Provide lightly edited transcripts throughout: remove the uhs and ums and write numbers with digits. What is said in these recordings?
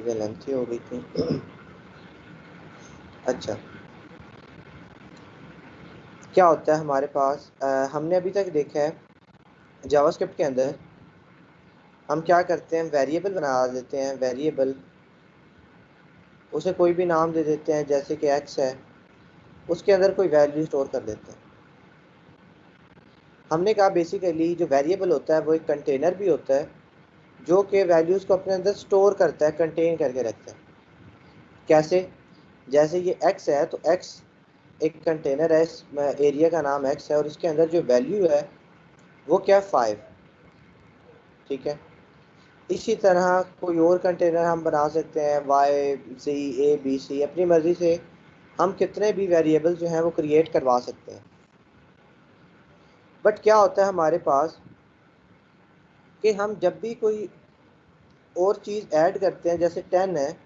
चीज़ें लेंथी हो गई थी। अच्छा, क्या होता है हमारे पास, हमने अभी तक देखा है जावास्क्रिप्ट के अंदर हम क्या करते हैं, वेरिएबल बना देते हैं। वेरिएबल, उसे कोई भी नाम दे देते हैं, जैसे कि एक्स है, उसके अंदर कोई वैल्यू स्टोर कर देते हैं। हमने कहा बेसिकली जो वेरिएबल होता है वो एक कंटेनर भी होता है जो कि वैल्यूज़ को अपने अंदर स्टोर करता है, कंटेन करके रखता है। कैसे? जैसे ये एक्स है तो एक्स एक कंटेनर है, इस एरिया का नाम एक्स है और इसके अंदर जो वैल्यू है वो क्या है, 5। ठीक है, इसी तरह कोई और कंटेनर हम बना सकते हैं, Y C A B C, अपनी मर्ज़ी से हम कितने भी वेरिएबल जो हैं वो क्रिएट करवा सकते हैं। बट क्या होता है हमारे पास कि हम जब भी कोई और चीज़ ऐड करते हैं, जैसे 10 है,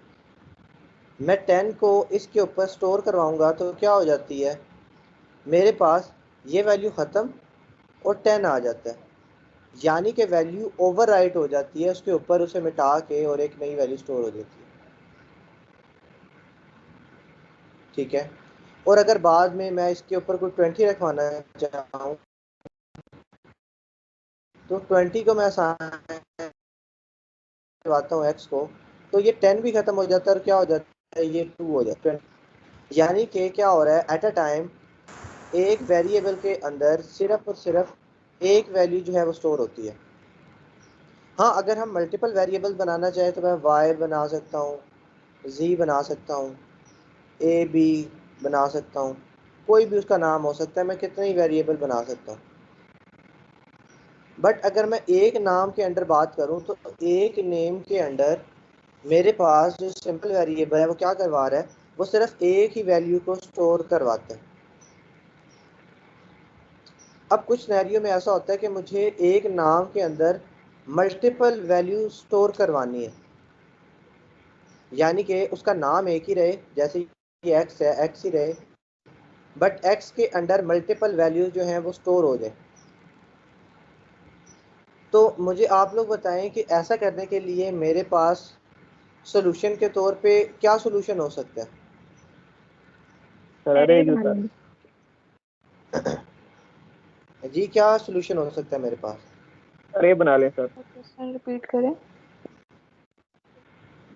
मैं 10 को इसके ऊपर स्टोर करवाऊंगा तो क्या हो जाती है, मेरे पास ये वैल्यू ख़त्म और 10 आ जाता है। यानी कि वैल्यू ओवरराइट हो जाती है उसके ऊपर, उसे मिटा के और एक नई वैल्यू स्टोर हो जाती है। ठीक है, और अगर बाद में मैं इसके ऊपर कोई 20 रखवाना चाहूँ तो 20 को मैं आसान करवाता हूँ एक्स को, तो ये 10 भी ख़त्म हो जाता है और क्या हो जाता है, ये 2 हो जाता है। यानी कि क्या हो रहा है, एट अ टाइम एक वेरिएबल के अंदर सिर्फ और सिर्फ एक वैल्यू जो है वो स्टोर होती है। हाँ, अगर हम मल्टीपल वेरिएबल बनाना चाहें तो मैं वाई बना सकता हूँ, जी बना सकता हूँ, ए बी बना सकता हूँ, कोई भी उसका नाम हो सकता है, मैं कितने ही वेरिएबल बना सकता हूँ। बट अगर मैं एक नाम के अंडर बात करूँ तो एक नेम के अंडर मेरे पास जो सिंपल वेरिएबल है वो क्या करवा रहा है, वो सिर्फ एक ही वैल्यू को स्टोर करवाता है। अब कुछ सिनेरियो में ऐसा होता है कि मुझे एक नाम के अंदर मल्टीपल वैल्यू स्टोर करवानी है, यानी कि उसका नाम एक ही रहे, जैसे ये एक्स है, एक्स ही रहे, बट एक्स के अंडर मल्टीपल वैल्यूज जो हैं वो स्टोर हो जाए। तो मुझे आप लोग बताएं कि ऐसा करने के लिए मेरे पास सोल्यूशन के तौर पे क्या सोल्यूशन हो सकता है। सर एरे अरे बना सर, लेंगे। जी, क्या सोल्यूशन हो सकता है मेरे पास? अरे बना लें सर। क्वेश्चन रिपीट करें। अरे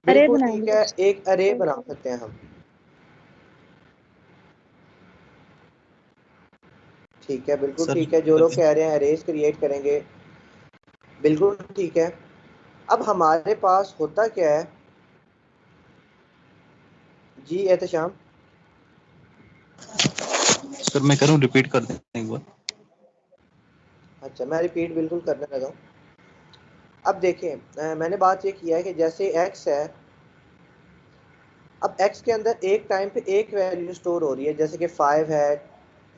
बिल्कुल ठीक बनाएंगे। है, एक अरे बना सकते हैं हम। ठीक है, बिल्कुल सर ठीक है, जो लोग कह रहे हैं अरेज क्रिएट करेंगे, बिल्कुल ठीक है। अब हमारे पास होता क्या है जी एहतशाम? सर मैं कह रहा हूँ रिपीट कर दें एक बार। अच्छा, मैं रिपीट बिल्कुल करने लगा हूँ। अब देखें, मैंने बात ये किया है कि जैसे एक्स है, अब एक्स के अंदर एक टाइम पे एक वैल्यू स्टोर हो रही है, जैसे कि 5 है,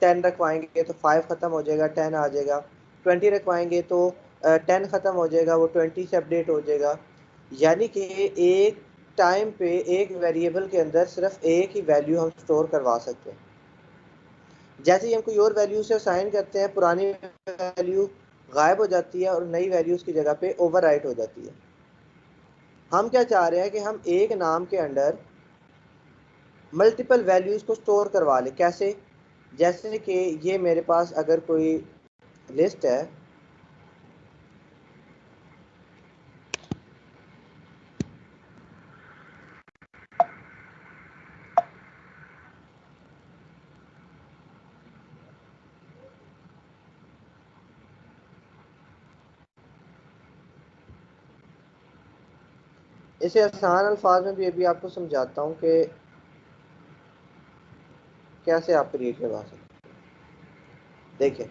10 रखवाएंगे तो 5 ख़त्म हो जाएगा, 10 आ जाएगा। 20 रखवाएंगे तो 10 ख़त्म हो जाएगा, वो 20 से अपडेट हो जाएगा। यानी कि एक टाइम पे एक वेरिएबल के अंदर सिर्फ एक ही वैल्यू हम स्टोर करवा सकते हैं। जैसे ही हम कोई और वैल्यू से असाइन करते हैं, पुरानी वैल्यू गायब हो जाती है और नई वैल्यू उसकी जगह पे ओवरराइट हो जाती है। हम क्या चाह रहे हैं कि हम एक नाम के अंडर मल्टीपल वैल्यूज़ को स्टोर करवा लें। कैसे? जैसे कि ये मेरे पास अगर कोई लिस्ट है, इसे आसान अल्फाज में भी अभी आपको समझाता हूँ कि कैसे आप क्रिएट करवा सकते हैं। देखिए,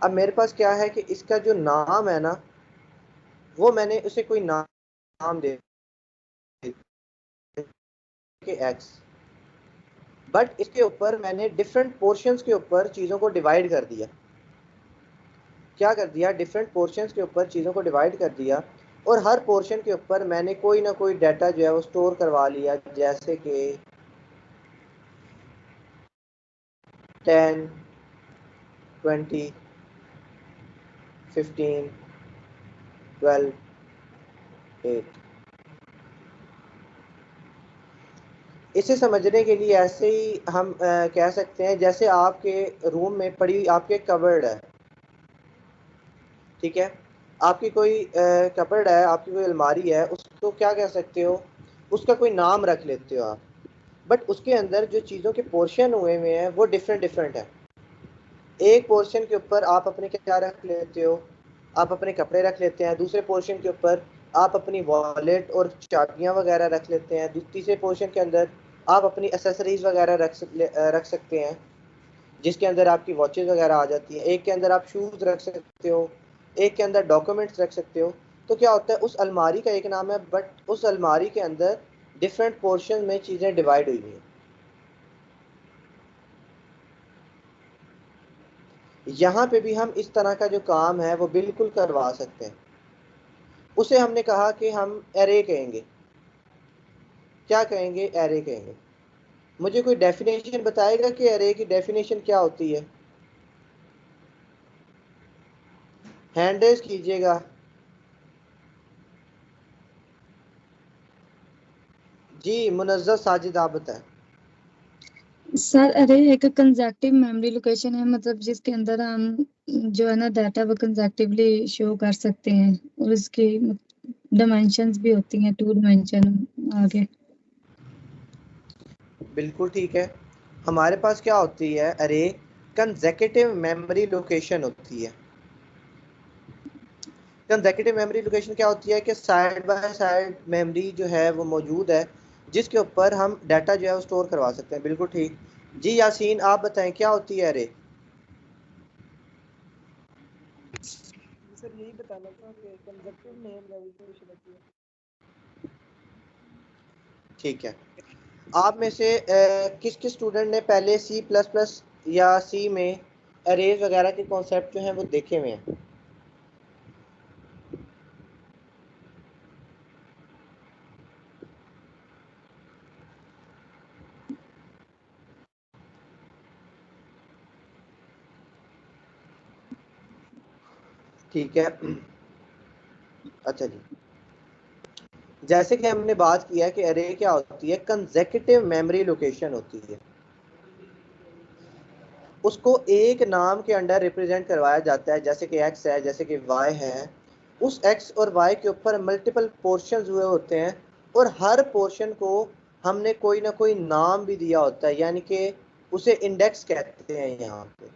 अब मेरे पास क्या है कि इसका जो नाम है ना, वो मैंने उसे कोई नाम दे के एक्स, बट इसके ऊपर मैंने डिफरेंट पोर्शंस के ऊपर चीज़ों को डिवाइड कर दिया। क्या कर दिया, डिफरेंट पोर्शंस के ऊपर चीज़ों को डिवाइड कर दिया और हर पोर्शन के ऊपर मैंने कोई ना कोई डाटा जो है वो स्टोर करवा लिया, जैसे कि 10, 20, 15, 12, 8। इसे समझने के लिए ऐसे ही हम कह सकते हैं, जैसे आपके रूम में पड़ी आपके कबर्ड है, ठीक है, आपकी कोई कबर्ड है, आपकी कोई अलमारी है, उसको क्या कह सकते हो, उसका कोई नाम रख लेते हो आप, बट उसके अंदर जो चीज़ों के पोर्शन हुए हुए हैं वो डिफरेंट डिफरेंट है। एक पोर्शन के ऊपर आप अपने क्या रख लेते हो, आप अपने कपड़े रख लेते हैं, दूसरे पोर्शन के ऊपर आप अपनी वॉलेट और चाबियां वगैरह रख लेते हैं, तीसरे पोर्शन के अंदर आप अपनी एसेसरीज वगैरह रख सकते हैं, जिसके अंदर आपकी वॉचेस वगैरह आ जाती हैं। एक के अंदर आप शूज़ रख सकते हो, एक के अंदर डॉक्यूमेंट्स रख सकते हो। तो क्या होता है, उस अलमारी का एक नाम है, बट उस अलमारी के अंदर डिफरेंट पोर्शन में चीज़ें डिवाइड हुई हैं। यहाँ पे भी हम इस तरह का जो काम है वो बिल्कुल करवा सकते हैं। उसे हमने कहा कि हम एरे कहेंगे। क्या कहेंगे? एरे कहेंगे। मुझे कोई डेफिनेशन बताएगा कि एरे की डेफिनेशन क्या होती है? हैंड रेज कीजिएगा। जी मुनज़्ज़र साजिद, आप बताएं। सर अरे एक कंजक्टिव मेमोरी लोकेशन है, मतलब जिसके अंदर हम जो है ना डाटा वो कंजक्टिवली शो कर सकते हैं, और इसकी डायमेंशंस भी होती हैं, 2 डायमेंशन आगे। बिल्कुल ठीक है। हमारे पास क्या होती है? अरे कंसेक्यूटिव मेमोरी लोकेशन होती है। कंसेक्यूटिव मेमोरी लोकेशन क्या होती है कि साइड बाय साइड मेमोरी जो है वो मौजूद है, जिसके ऊपर हम डाटा जो है वो स्टोर करवा सकते हैं। बिल्कुल ठीक। जी यासीन, आप बताएं क्या होती है अरे? सर यही बताना था कि कंजक्टिव नेम रेवोल्यूशन होती है। ठीक है। आप में से किस किस स्टूडेंट ने पहले सी प्लस प्लस या सी में अरेज वगैरह के कॉन्सेप्ट जो हैं वो देखे हुए हैं? ठीक है। अच्छा जी, जैसे कि हमने बात किया कि अरे क्या होती है, कंसेक्यूटिव मेमोरी लोकेशन होती है। उसको एक नाम के अंडर रिप्रेजेंट करवाया जाता है, जैसे कि एक्स है, जैसे कि वाई है। उस एक्स और वाई के ऊपर मल्टीपल पोर्शंस हुए होते हैं, और हर पोर्शन को हमने कोई ना कोई नाम भी दिया होता है, यानी कि उसे इंडेक्स कहते हैं। यहाँ पे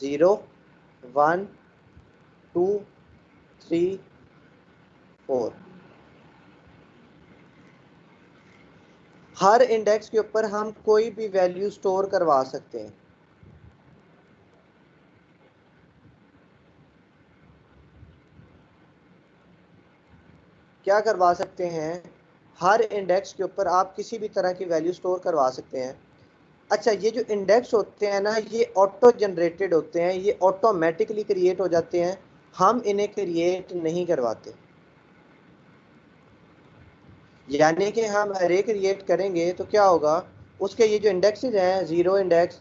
0 1 2 3 4, हर इंडेक्स के ऊपर हम कोई भी वैल्यू स्टोर करवा सकते हैं। क्या करवा सकते हैं? हर इंडेक्स के ऊपर आप किसी भी तरह की वैल्यू स्टोर करवा सकते हैं। अच्छा, ये जो इंडेक्स होते हैं ना, ये ऑटो जनरेटेड होते हैं, ये ऑटोमेटिकली क्रिएट हो जाते हैं, हम इन्हें क्रिएट नहीं करवाते। यानी कि हम अरे क्रिएट करेंगे तो क्या होगा, उसके ये जो इंडेक्सेस हैं, 0 इंडेक्स,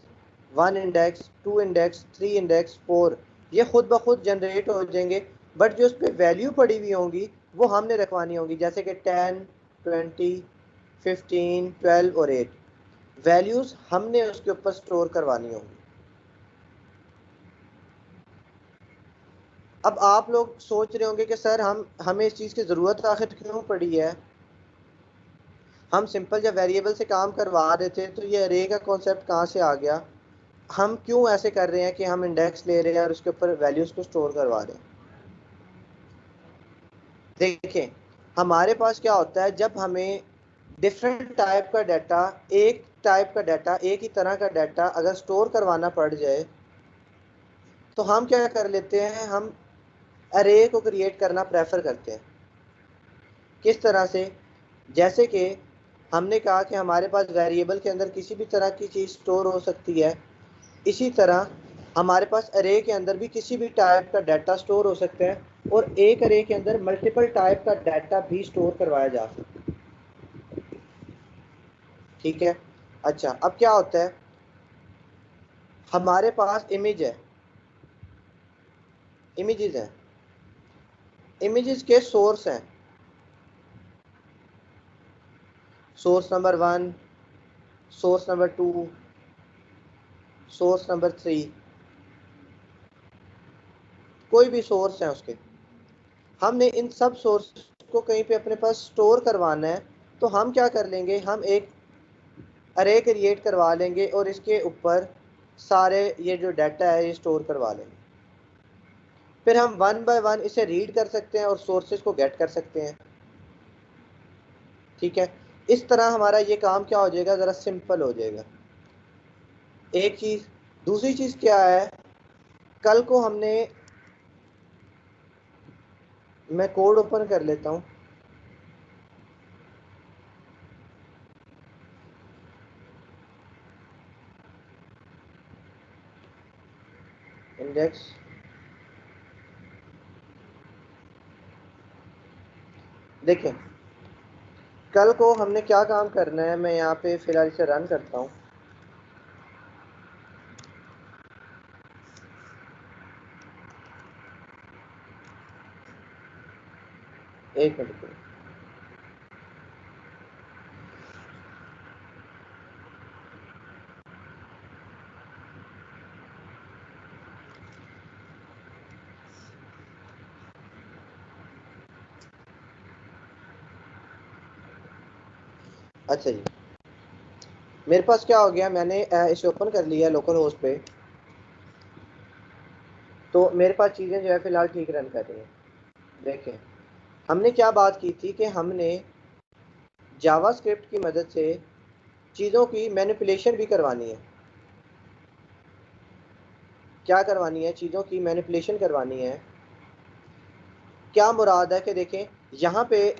1 इंडेक्स, 2 इंडेक्स, 3 इंडेक्स, 4, ये खुद ब खुद जनरेट हो जाएंगे। बट जो उस पर वैल्यू पड़ी हुई होंगी वो हमने रखवानी होंगी, जैसे कि 10 20 15 12 और 8 वैल्यूज़ हमने उसके ऊपर स्टोर करवानी होंगी। अब आप लोग सोच रहे होंगे कि सर हमें इस चीज़ की ज़रूरत आखिर क्यों पड़ी है? हम सिंपल जब वेरिएबल से काम करवा रहे थे तो ये अरे का कॉन्सेप्ट कहाँ से आ गया? हम क्यों ऐसे कर रहे हैं कि हम इंडेक्स ले रहे हैं और उसके ऊपर वैल्यूज़ को स्टोर करवा रहे हैं? देखें, हमारे पास क्या होता है, जब हमें डिफरेंट टाइप का डाटा, एक टाइप का डाटा, एक ही तरह का डाटा अगर स्टोर करवाना पड़ जाए, तो हम क्या कर लेते हैं, हम अरे को क्रिएट करना प्रेफर करते हैं। किस तरह से? जैसे कि हमने कहा कि हमारे पास वेरिएबल के अंदर किसी भी तरह की चीज़ स्टोर हो सकती है, इसी तरह हमारे पास अरे के अंदर भी किसी भी टाइप का डाटा स्टोर हो सकता है, और एक अरे के अंदर मल्टीपल टाइप का डाटा भी स्टोर करवाया जा सकता है। ठीक है। अच्छा, अब क्या होता है, हमारे पास इमेज है, इमेजेस हैं, इमेजेस के सोर्स हैं, source number 1, source number 2, source number 3, कोई भी सोर्स है उसके, हमने इन सब सोर्स को कहीं पे अपने पास स्टोर करवाना है, तो हम क्या कर लेंगे, हम एक अरे क्रिएट करवा लेंगे और इसके ऊपर सारे ये जो डाटा है ये स्टोर करवा लेंगे। फिर हम वन बाय वन इसे रीड कर सकते हैं और सोर्सेज को गेट कर सकते हैं। ठीक है, इस तरह हमारा ये काम क्या हो जाएगा, ज़रा सिंपल हो जाएगा। एक चीज़, दूसरी चीज़ क्या है, कल को हमने, मैं कोड ओपन कर लेता हूँ, इंडेक्स, देखें कल को हमने क्या काम करना है। मैं यहाँ पे फिलहाल इसे रन करता हूँ। एक मिनट रुको। अच्छा जी, मेरे पास क्या हो गया, मैंने इसे ओपन कर लिया लोकल होस्ट पे, तो मेरे पास चीज़ें जो है फिलहाल ठीक रन कर रही हैं। देखें हमने क्या बात की थी कि हमने जावास्क्रिप्ट की मदद से चीज़ों की मैनिपुलेशन भी करवानी है। क्या करवानी है, चीज़ों की मैनिपुलेशन करवानी है। क्या मुराद है कि देखें यहाँ पे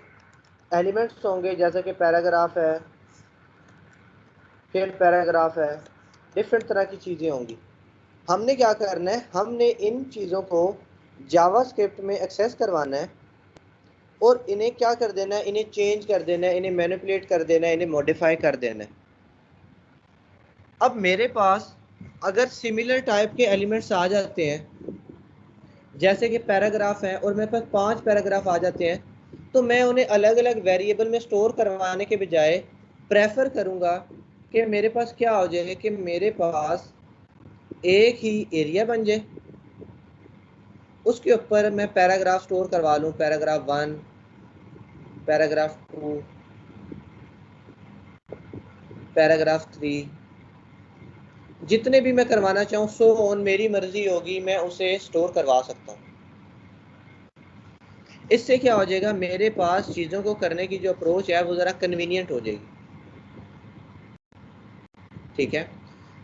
एलिमेंट्स होंगे, जैसे कि पैराग्राफ है, फिर पैराग्राफ है, डिफरेंट तरह की चीज़ें होंगी। हमने क्या करना है, हमने इन चीज़ों को जावास्क्रिप्ट में एक्सेस करवाना है और इन्हें क्या कर देना है, इन्हें चेंज कर देना है, इन्हें मैनिपुलेट कर देना है, इन्हें मॉडिफाई कर देना है। अब मेरे पास अगर सिमिलर टाइप के एलिमेंट्स आ जाते हैं, जैसे कि पैराग्राफ है और मेरे पास 5 पैराग्राफ आ जाते हैं, तो मैं उन्हें अलग अलग वेरिएबल में स्टोर करवाने के बजाय प्रेफर करूँगा कि मेरे पास क्या हो जाए, कि मेरे पास एक ही एरिया बन जाए, उसके ऊपर मैं पैराग्राफ स्टोर करवा लूँ, पैराग्राफ 1, पैराग्राफ 2, पैराग्राफ 3, जितने भी मैं करवाना चाहूँ, सो ऑन, मेरी मर्जी होगी, मैं उसे स्टोर करवा सकता हूँ। इससे क्या हो जाएगा, मेरे पास चीज़ों को करने की जो अप्रोच है वो ज़रा कन्वीनियंट हो जाएगी। ठीक है,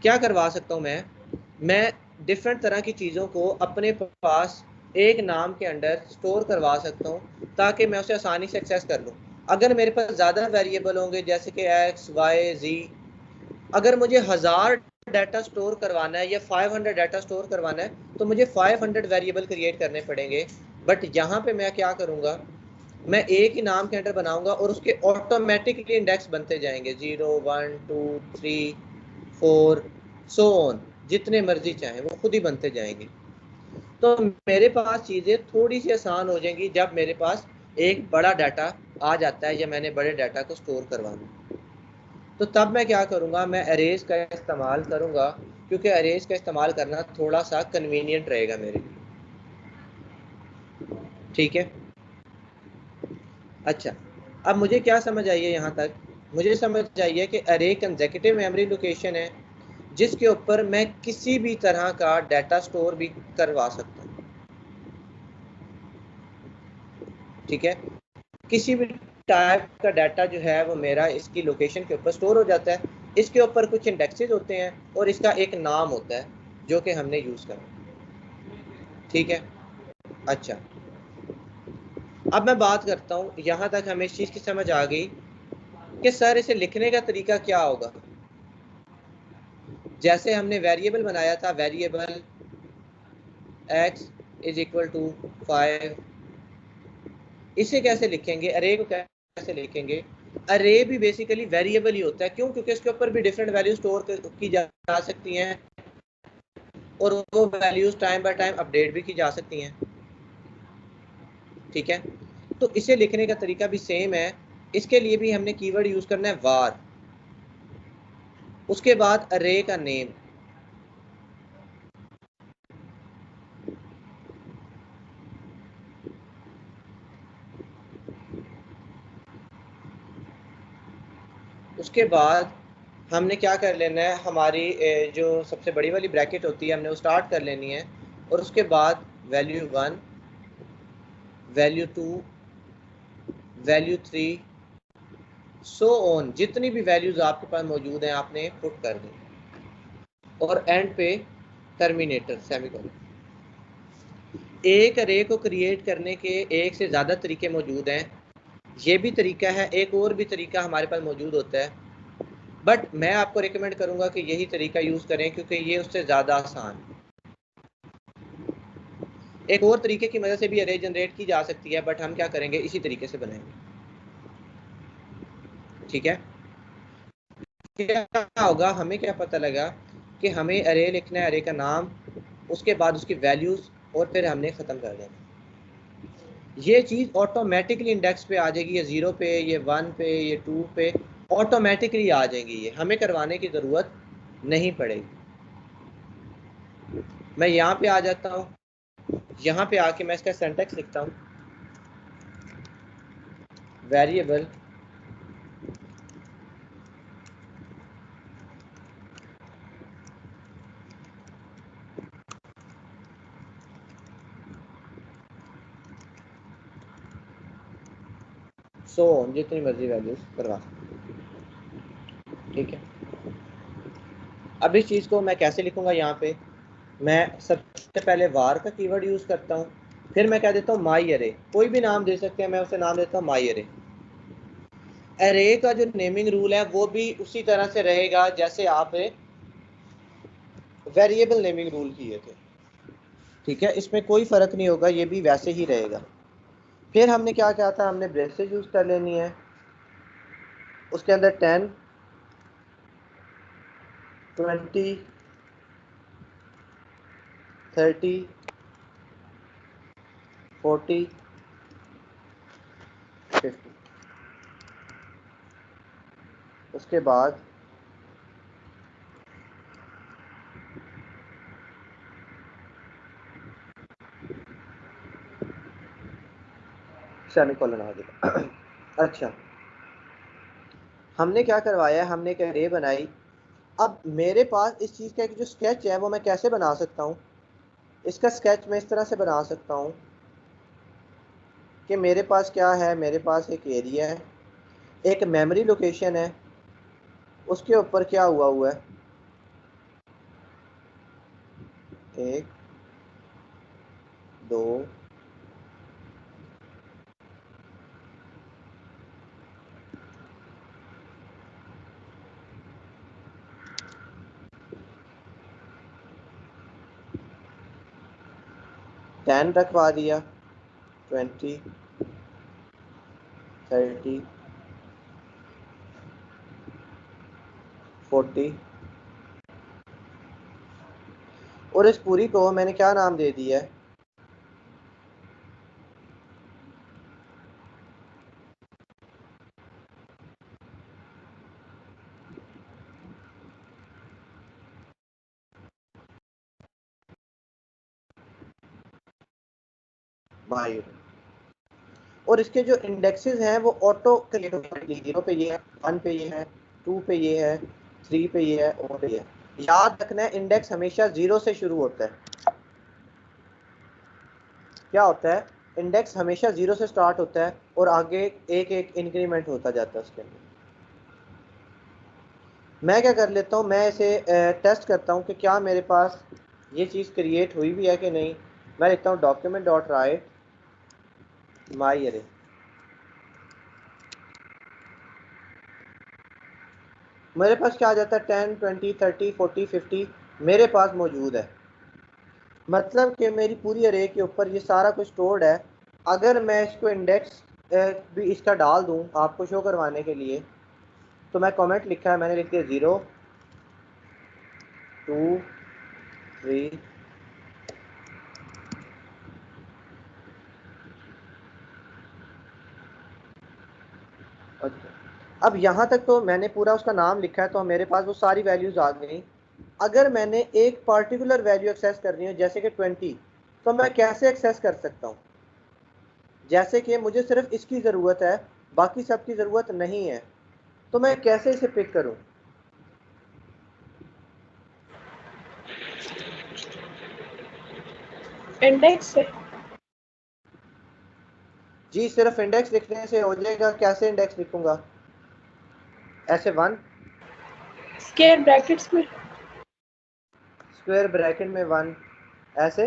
क्या करवा सकता हूँ मैं डिफरेंट तरह की चीज़ों को अपने पास एक नाम के अंडर स्टोर करवा सकता हूँ ताकि मैं उसे आसानी से एक्सेस कर लूँ। अगर मेरे पास ज़्यादा वेरिएबल होंगे, जैसे कि x, y, z, अगर मुझे 1000 डाटा स्टोर करवाना है या 500 डाटा स्टोर करवाना है, तो मुझे 500 वेरिएबल क्रिएट करने पड़ेंगे। बट यहाँ पे मैं क्या करूँगा, मैं एक ही नाम के अंडर बनाऊंगा और उसके ऑटोमेटिकली इंडेक्स बनते जाएंगे, 0, 1, 2, 3, 4, सो ऑन, जितने मर्जी चाहें वो खुद ही बनते जाएंगे। तो मेरे पास चीज़ें थोड़ी सी आसान हो जाएंगी जब मेरे पास एक बड़ा डाटा आ जाता है या मैंने बड़े डाटा को स्टोर करवाना। तो तब मैं क्या करूँगा, मैं अरेज का इस्तेमाल करूँगा, क्योंकि अरेज का इस्तेमाल करना थोड़ा सा कन्वीनियंट रहेगा मेरे लिए। ठीक है, अच्छा, अब मुझे क्या समझ आई है, यहाँ तक मुझे समझ आई है कि अरे कंसेक्यूटिव मेमोरी लोकेशन है जिसके ऊपर मैं किसी भी तरह का डाटा स्टोर भी करवा सकता हूँ। ठीक है, किसी भी टाइप का डाटा जो है वो मेरा इसकी लोकेशन के ऊपर स्टोर हो जाता है। इसके ऊपर कुछ इंडेक्सेस होते हैं और इसका एक नाम होता है जो कि हमने यूज़ करना। ठीक है, अच्छा, अब मैं बात करता हूँ, यहाँ तक हमें इस चीज़ की समझ आ गई कि सर इसे लिखने का तरीका क्या होगा। जैसे हमने वेरिएबल बनाया था, variable x is equal to 5, इसे कैसे लिखेंगे, अरे को कैसे लिखेंगे। अरे भी बेसिकली वेरिएबल ही होता है, क्यों, क्योंकि इसके ऊपर भी डिफरेंट वैल्यू स्टोर की जा सकती हैं और वो values time by time update भी की जा सकती हैं। ठीक है, तो इसे लिखने का तरीका भी सेम है। इसके लिए भी हमने कीवर्ड यूज करना है var। उसके बाद अरे का नेम, उसके बाद हमने क्या कर लेना है, हमारी जो सबसे बड़ी वाली ब्रैकेट होती है हमने वो स्टार्ट कर लेनी है, और उसके बाद value 1, value 2, value 3, so on, जितनी भी वैल्यूज आपके पास मौजूद हैं आपने पुट कर दी, और एंड पे टर्मिनेटर सेमीकोलन। एक अरे को क्रिएट करने के एक से ज़्यादा तरीके मौजूद हैं, ये भी तरीका है, एक और भी तरीका हमारे पास मौजूद होता है, बट मैं आपको रिकमेंड करूंगा कि यही तरीका यूज़ करें क्योंकि ये उससे ज़्यादा आसान है। एक और तरीके की मदद से भी अरे जनरेट की जा सकती है, बट हम क्या करेंगे, इसी तरीके से बनाएंगे। ठीक है, क्या होगा, हमें क्या पता लगा कि हमें अरे लिखना है, अरे का नाम, उसके बाद उसकी वैल्यूज, और फिर हमने ख़त्म कर देना। ये चीज़ ऑटोमेटिकली इंडेक्स पे आ जाएगी, ये 0 पे, ये 1 पे, ये 2 पे ऑटोमेटिकली आ जाएंगी, ये हमें करवाने की ज़रूरत नहीं पड़ेगी। मैं यहाँ पे आ जाता हूँ, यहाँ पे आके मैं इसका सिंटैक्स लिखता हूँ, वेरिएबल सो जितनी मर्जी वैल्यूज करवा सकते। ठीक है, अब इस चीज़ को मैं कैसे लिखूंगा, यहाँ पे मैं सबसे पहले वार का कीवर्ड यूज़ करता हूँ, फिर मैं कह देता हूँ माई अरे, कोई भी नाम दे सकते हैं, मैं उसे नाम देता हूँ माई अरे। अरे का जो नेमिंग रूल है वो भी उसी तरह से रहेगा जैसे आप वेरिएबल नेमिंग रूल किए थे। ठीक है, इसमें कोई फ़र्क नहीं होगा, ये भी वैसे ही रहेगा। फिर हमने क्या किया था, हमने ब्रेसेस यूज़ कर लेनी है, उसके अंदर 10, 20, 30, 40, 50, उसके बाद सेमीकोलन आ गया। अच्छा, हमने क्या करवाया है, हमने एक अरे बनाई। अब मेरे पास इस चीज़ का एक जो स्केच है वो मैं कैसे बना सकता हूँ, इसका स्केच मैं इस तरह से बना सकता हूँ कि मेरे पास क्या है, मेरे पास एक एरिया है, एक मेमोरी लोकेशन है, उसके ऊपर क्या हुआ हुआ है, 1, 2, 10 रखवा दिया, 20, 30, 40, और इस पूरी को मैंने क्या नाम दे दिया है, माई। और इसके जो इंडेक्सेस हैं वो ऑटो क्रिएट होंगे, 0 पे ये है, 1 पे ये है, 2 पे ये है, 3 पे ये है, और पे ये है। याद रखना है इंडेक्स हमेशा 0 से शुरू होता है। क्या होता है, इंडेक्स हमेशा 0 से स्टार्ट होता है और आगे एक एक इंक्रीमेंट होता जाता है उसके अंदर। मैं क्या कर लेता हूँ, मैं इसे टेस्ट करता हूँ कि क्या मेरे पास ये चीज़ क्रिएट हुई भी है कि नहीं। मैं लिखता हूँ डॉक्यूमेंट डॉट राइट माई अरे, मेरे पास क्या आ जाता है, 10, 20, 30, 40, 50 मेरे पास मौजूद है। मतलब कि मेरी पूरी अरे के ऊपर ये सारा कुछ स्टोर्ड है। अगर मैं इसको इंडेक्स भी इसका डाल दूं आपको शो करवाने के लिए, तो मैं कमेंट लिखा है, मैंने लिख दिया 0, 2, 3, अच्छा। अब यहाँ तक तो मैंने पूरा उसका नाम लिखा है, तो मेरे पास वो सारी वैल्यूज आ गई। अगर मैंने एक पर्टिकुलर वैल्यू एक्सेस करनी हो जैसे कि 20, तो मैं कैसे एक्सेस कर सकता हूँ? जैसे कि मुझे सिर्फ इसकी ज़रूरत है, बाकी सब की ज़रूरत नहीं है, तो मैं कैसे इसे पिक करूँ? इंडेक्स से। जी सिर्फ इंडेक्स लिखने से हो जाएगा? कैसे इंडेक्स लिखूंगा? ऐसे 1 स्क्वायर ब्रैकेट्स में। स्क्वायर ब्रैकेट में 1 ऐसे?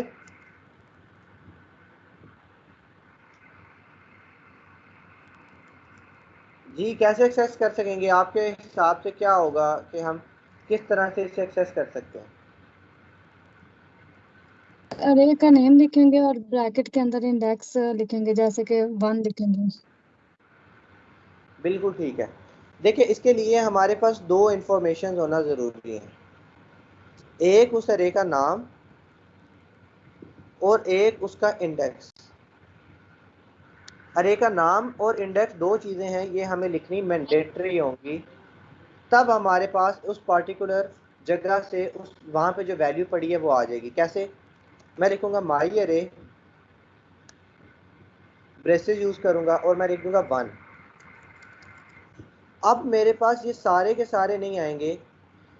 जी कैसे एक्सेस कर सकेंगे? आपके हिसाब से क्या होगा कि हम किस तरह से इसे एक्सेस कर सकते हैं? अरे का नेम लिखेंगे और ब्रैकेट के अंदर इंडेक्स लिखेंगे, जैसे कि 1 लिखेंगे। बिल्कुल ठीक है। देखिए इसके लिए हमारे पास 2 इंफॉर्मेशन होना ज़रूरी है, एक उस अरे का नाम और एक उसका इंडेक्स। अरे का नाम और इंडेक्स 2 चीज़ें हैं, ये हमें लिखनी मैंडेटरी होंगी, तब हमारे पास उस पार्टिकुलर जगह से उस वहाँ पे जो वैल्यू पड़ी है वो आ जाएगी। कैसे? मैं लिखूँगा माई अरे, ब्रेसेस यूज़ करूँगा और मैं लिख दूँगा 1। अब मेरे पास ये सारे के सारे नहीं आएंगे,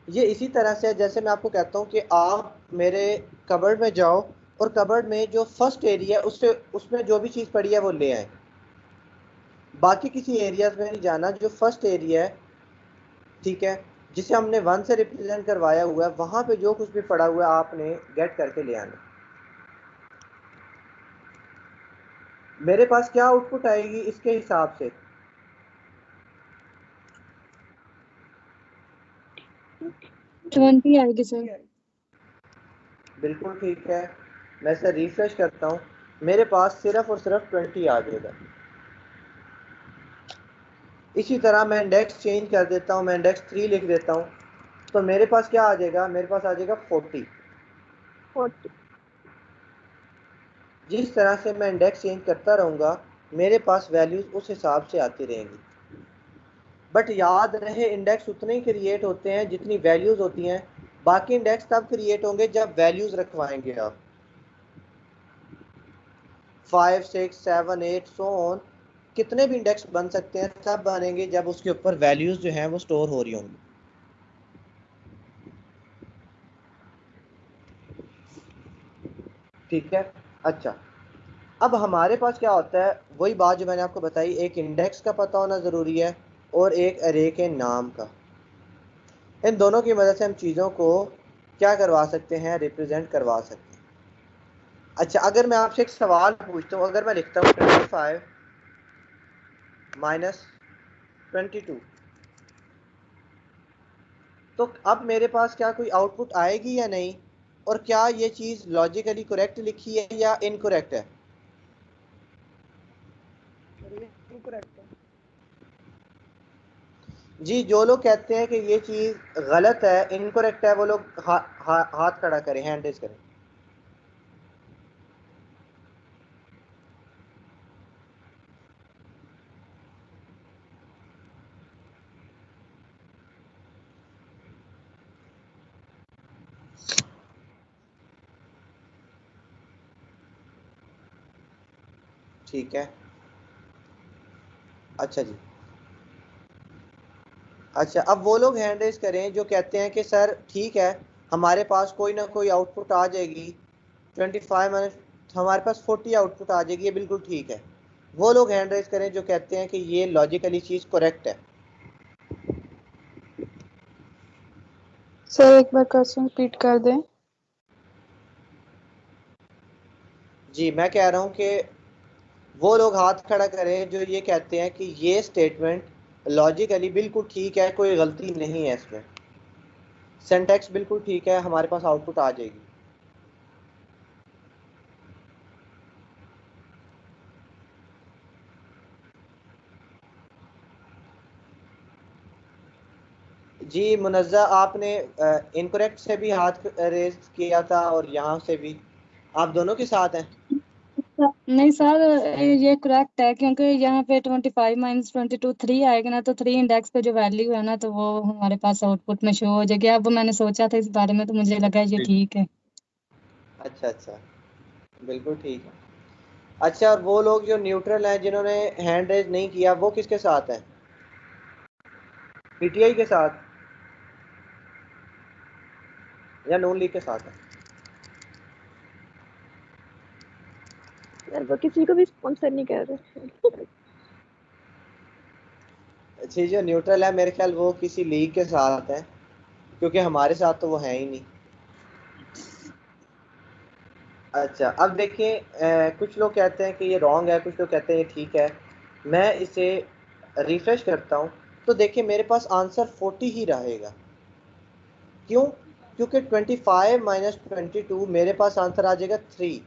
ये इसी तरह से जैसे मैं आपको कहता हूँ कि आप मेरे कबर्ड में जाओ और कबर्ड में जो फर्स्ट एरिया उससे उसमें जो भी चीज़ पड़ी है वो ले आए, बाकी किसी एरियाज में नहीं जाना। जो फर्स्ट एरिया है, ठीक है, जिसे हमने 1 से रिप्रेजेंट करवाया हुआ है, वहाँ पे जो कुछ भी पड़ा हुआ है आपने गेट करके ले आना। मेरे पास क्या आउटपुट आएगी इसके हिसाब से? ट्वेंटी आएगी सर। बिल्कुल ठीक है, मैं इसे रिफ्रेश करता हूँ, मेरे पास सिर्फ और सिर्फ 20 आ जाएगा। इसी तरह मैं इंडेक्स चेंज कर देता हूँ, मैं इंडेक्स 3 लिख देता हूँ, तो मेरे पास क्या आ जाएगा? मेरे पास आ जाएगा 40। जिस तरह से मैं इंडेक्स चेंज करता रहूँगा, मेरे पास वैल्यूज़ उस हिसाब से आती रहेंगी। बट याद रहे इंडेक्स उतने ही क्रिएट होते हैं जितनी वैल्यूज़ होती हैं, बाकी इंडेक्स तब क्रिएट होंगे जब वैल्यूज़ रखवाएंगे आप। 5, 6, 7, 8 सो ऑन, कितने भी इंडेक्स बन सकते हैं, तब बनेंगे जब उसके ऊपर वैल्यूज़ जो हैं वो स्टोर हो रही होंगी। ठीक है, अच्छा अब हमारे पास क्या होता है, वही बात जो मैंने आपको बताई, एक इंडेक्स का पता होना ज़रूरी है और एक अरे के नाम का। इन दोनों की मदद से हम चीज़ों को क्या करवा सकते हैं? रिप्रेजेंट करवा सकते हैं। अच्छा अगर मैं आपसे एक सवाल पूछता हूँ, अगर मैं लिखता हूँ 25 माइनस 22, तो अब मेरे पास क्या कोई आउटपुट आएगी या नहीं, और क्या ये चीज़ लॉजिकली करेक्ट लिखी है या इनकरेक्ट है? इनकरेक्ट है। जी जो लोग कहते हैं कि ये चीज़ गलत है, इनकरेक्ट है, वो लोग हाथ खड़ा करें, हैंड रेज करें। ठीक है, अच्छा जी, अच्छा अब वो लोग हैंड रेज करें जो कहते हैं कि सर ठीक है, हमारे पास कोई ना कोई आउटपुट आ जाएगी, 25 माइनस हमारे पास 40 आउटपुट आ जाएगी, ये बिल्कुल ठीक है। वो लोग हैंड रेज करें जो कहते हैं कि ये लॉजिकली चीज़ करेक्ट है। सर एक बार क्वेश्चन रिपीट कर दें। जी मैं कह रहा हूँ कि वो लोग हाथ खड़ा करें जो ये कहते हैं कि ये स्टेटमेंट लॉजिकली बिल्कुल ठीक है, कोई गलती नहीं है इसमें, सिंटैक्स बिल्कुल ठीक है, हमारे पास आउटपुट आ जाएगी। जी मुनज़्ज़ा, आपने इनकरेक्ट से भी हाथ रेज किया था और यहाँ से भी, आप दोनों के साथ हैं? नहीं सर, ये करेक्ट है क्योंकि यहाँ पे 25 माइनस 22 3 आएगा ना, तो 3 इंडेक्स पे जो वैल्यू है ना तो वो हमारे पास आउटपुट में शो हो जाएगी। अब मैंने सोचा था इस बारे में तो मुझे लगा ये ठीक है। अच्छा अच्छा, बिल्कुल ठीक है। अच्छा, और वो लोग जो न्यूट्रल हैं जिन्होंने हैंड रेज नहीं किया, वो किसके साथ है? पीटीआई के साथ या नून लीग के साथ है? यार वो किसी को भी स्पॉन्सर नहीं कर रहे। अच्छा, जो न्यूट्रल है मेरे ख्याल वो किसी लीग के साथ है, क्योंकि हमारे साथ तो वो है ही नहीं। अच्छा, अब देखिए, कुछ लोग कहते हैं कि ये रॉन्ग है, कुछ लोग कहते हैं ये ठीक है। मैं इसे रिफ्रेश करता हूँ तो देखिए मेरे पास आंसर 40 ही रहेगा। क्यों? क्योंकि 25 माइनस 22 मेरे पास आंसर आ जाएगा 3।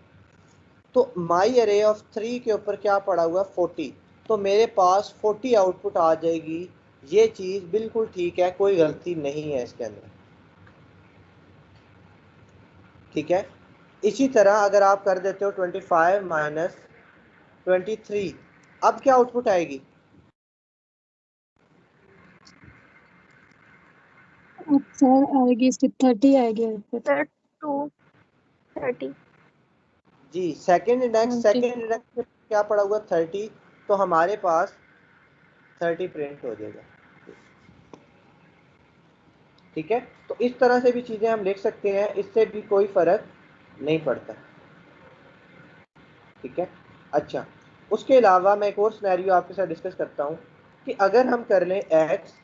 तो माई अरे ऑफ 3 के ऊपर क्या पड़ा हुआ? 40। तो मेरे पास 40 आउटपुट आ जाएगी। ये चीज़ बिल्कुल ठीक है, कोई गलती नहीं है इसके अंदर। ठीक है। इसी तरह अगर आप कर देते हो 25 माइनस 23, अब क्या आउटपुट आएगी? अब सर आएगी इसकी 30 आएगी आउटपुट। सर 230। जी, सेकंड इंडेक्स पे क्या पड़ा हुआ? 30। तो हमारे पास 30 प्रिंट हो जाएगा। ठीक है। तो इस तरह से भी चीज़ें हम लिख सकते हैं, इससे भी कोई फ़र्क नहीं पड़ता। ठीक है। अच्छा, उसके अलावा मैं एक और सिनेरियो आपके साथ डिस्कस करता हूँ कि अगर हम कर लें एक्स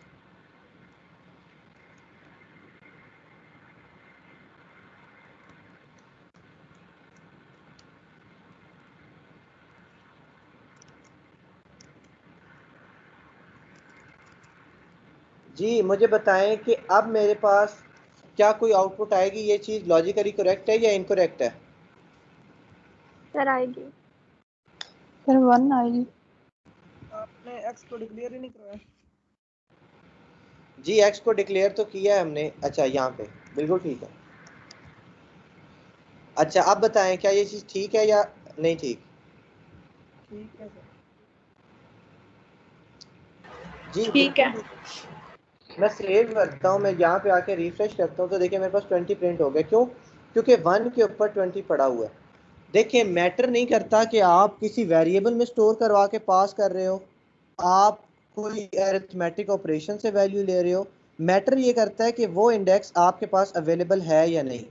जी, मुझे बताएं कि अब मेरे पास क्या कोई आउटपुट आएगी? ये चीज़ लॉजिकली करेक्ट है या इनकरेक्ट है? सर आएगी। सर 1 आएगी। आपने एक्स को डिक्लेयर ही नहीं कराया। जी, एक्स को डिक्लेयर तो किया है हमने। अच्छा, यहाँ पे बिल्कुल ठीक है। अच्छा, अब बताएं क्या ये चीज़ ठीक है या नहीं ठीक? ठीक है सर। जी ठीक है। बिल्कुल। मैं सेव करता हूँ, मैं यहाँ पे आके रिफ्रेश करता हूँ तो देखिए मेरे पास 20 प्रिंट हो गया। क्यों? क्योंकि 1 के ऊपर 20 पड़ा हुआ है। देखिए, मैटर नहीं करता कि आप किसी वेरिएबल में स्टोर करवा के पास कर रहे हो, आप कोई अरिथमेटिक ऑपरेशन से वैल्यू ले रहे हो। मैटर ये करता है कि वो इंडेक्स आपके पास अवेलेबल है या नहीं।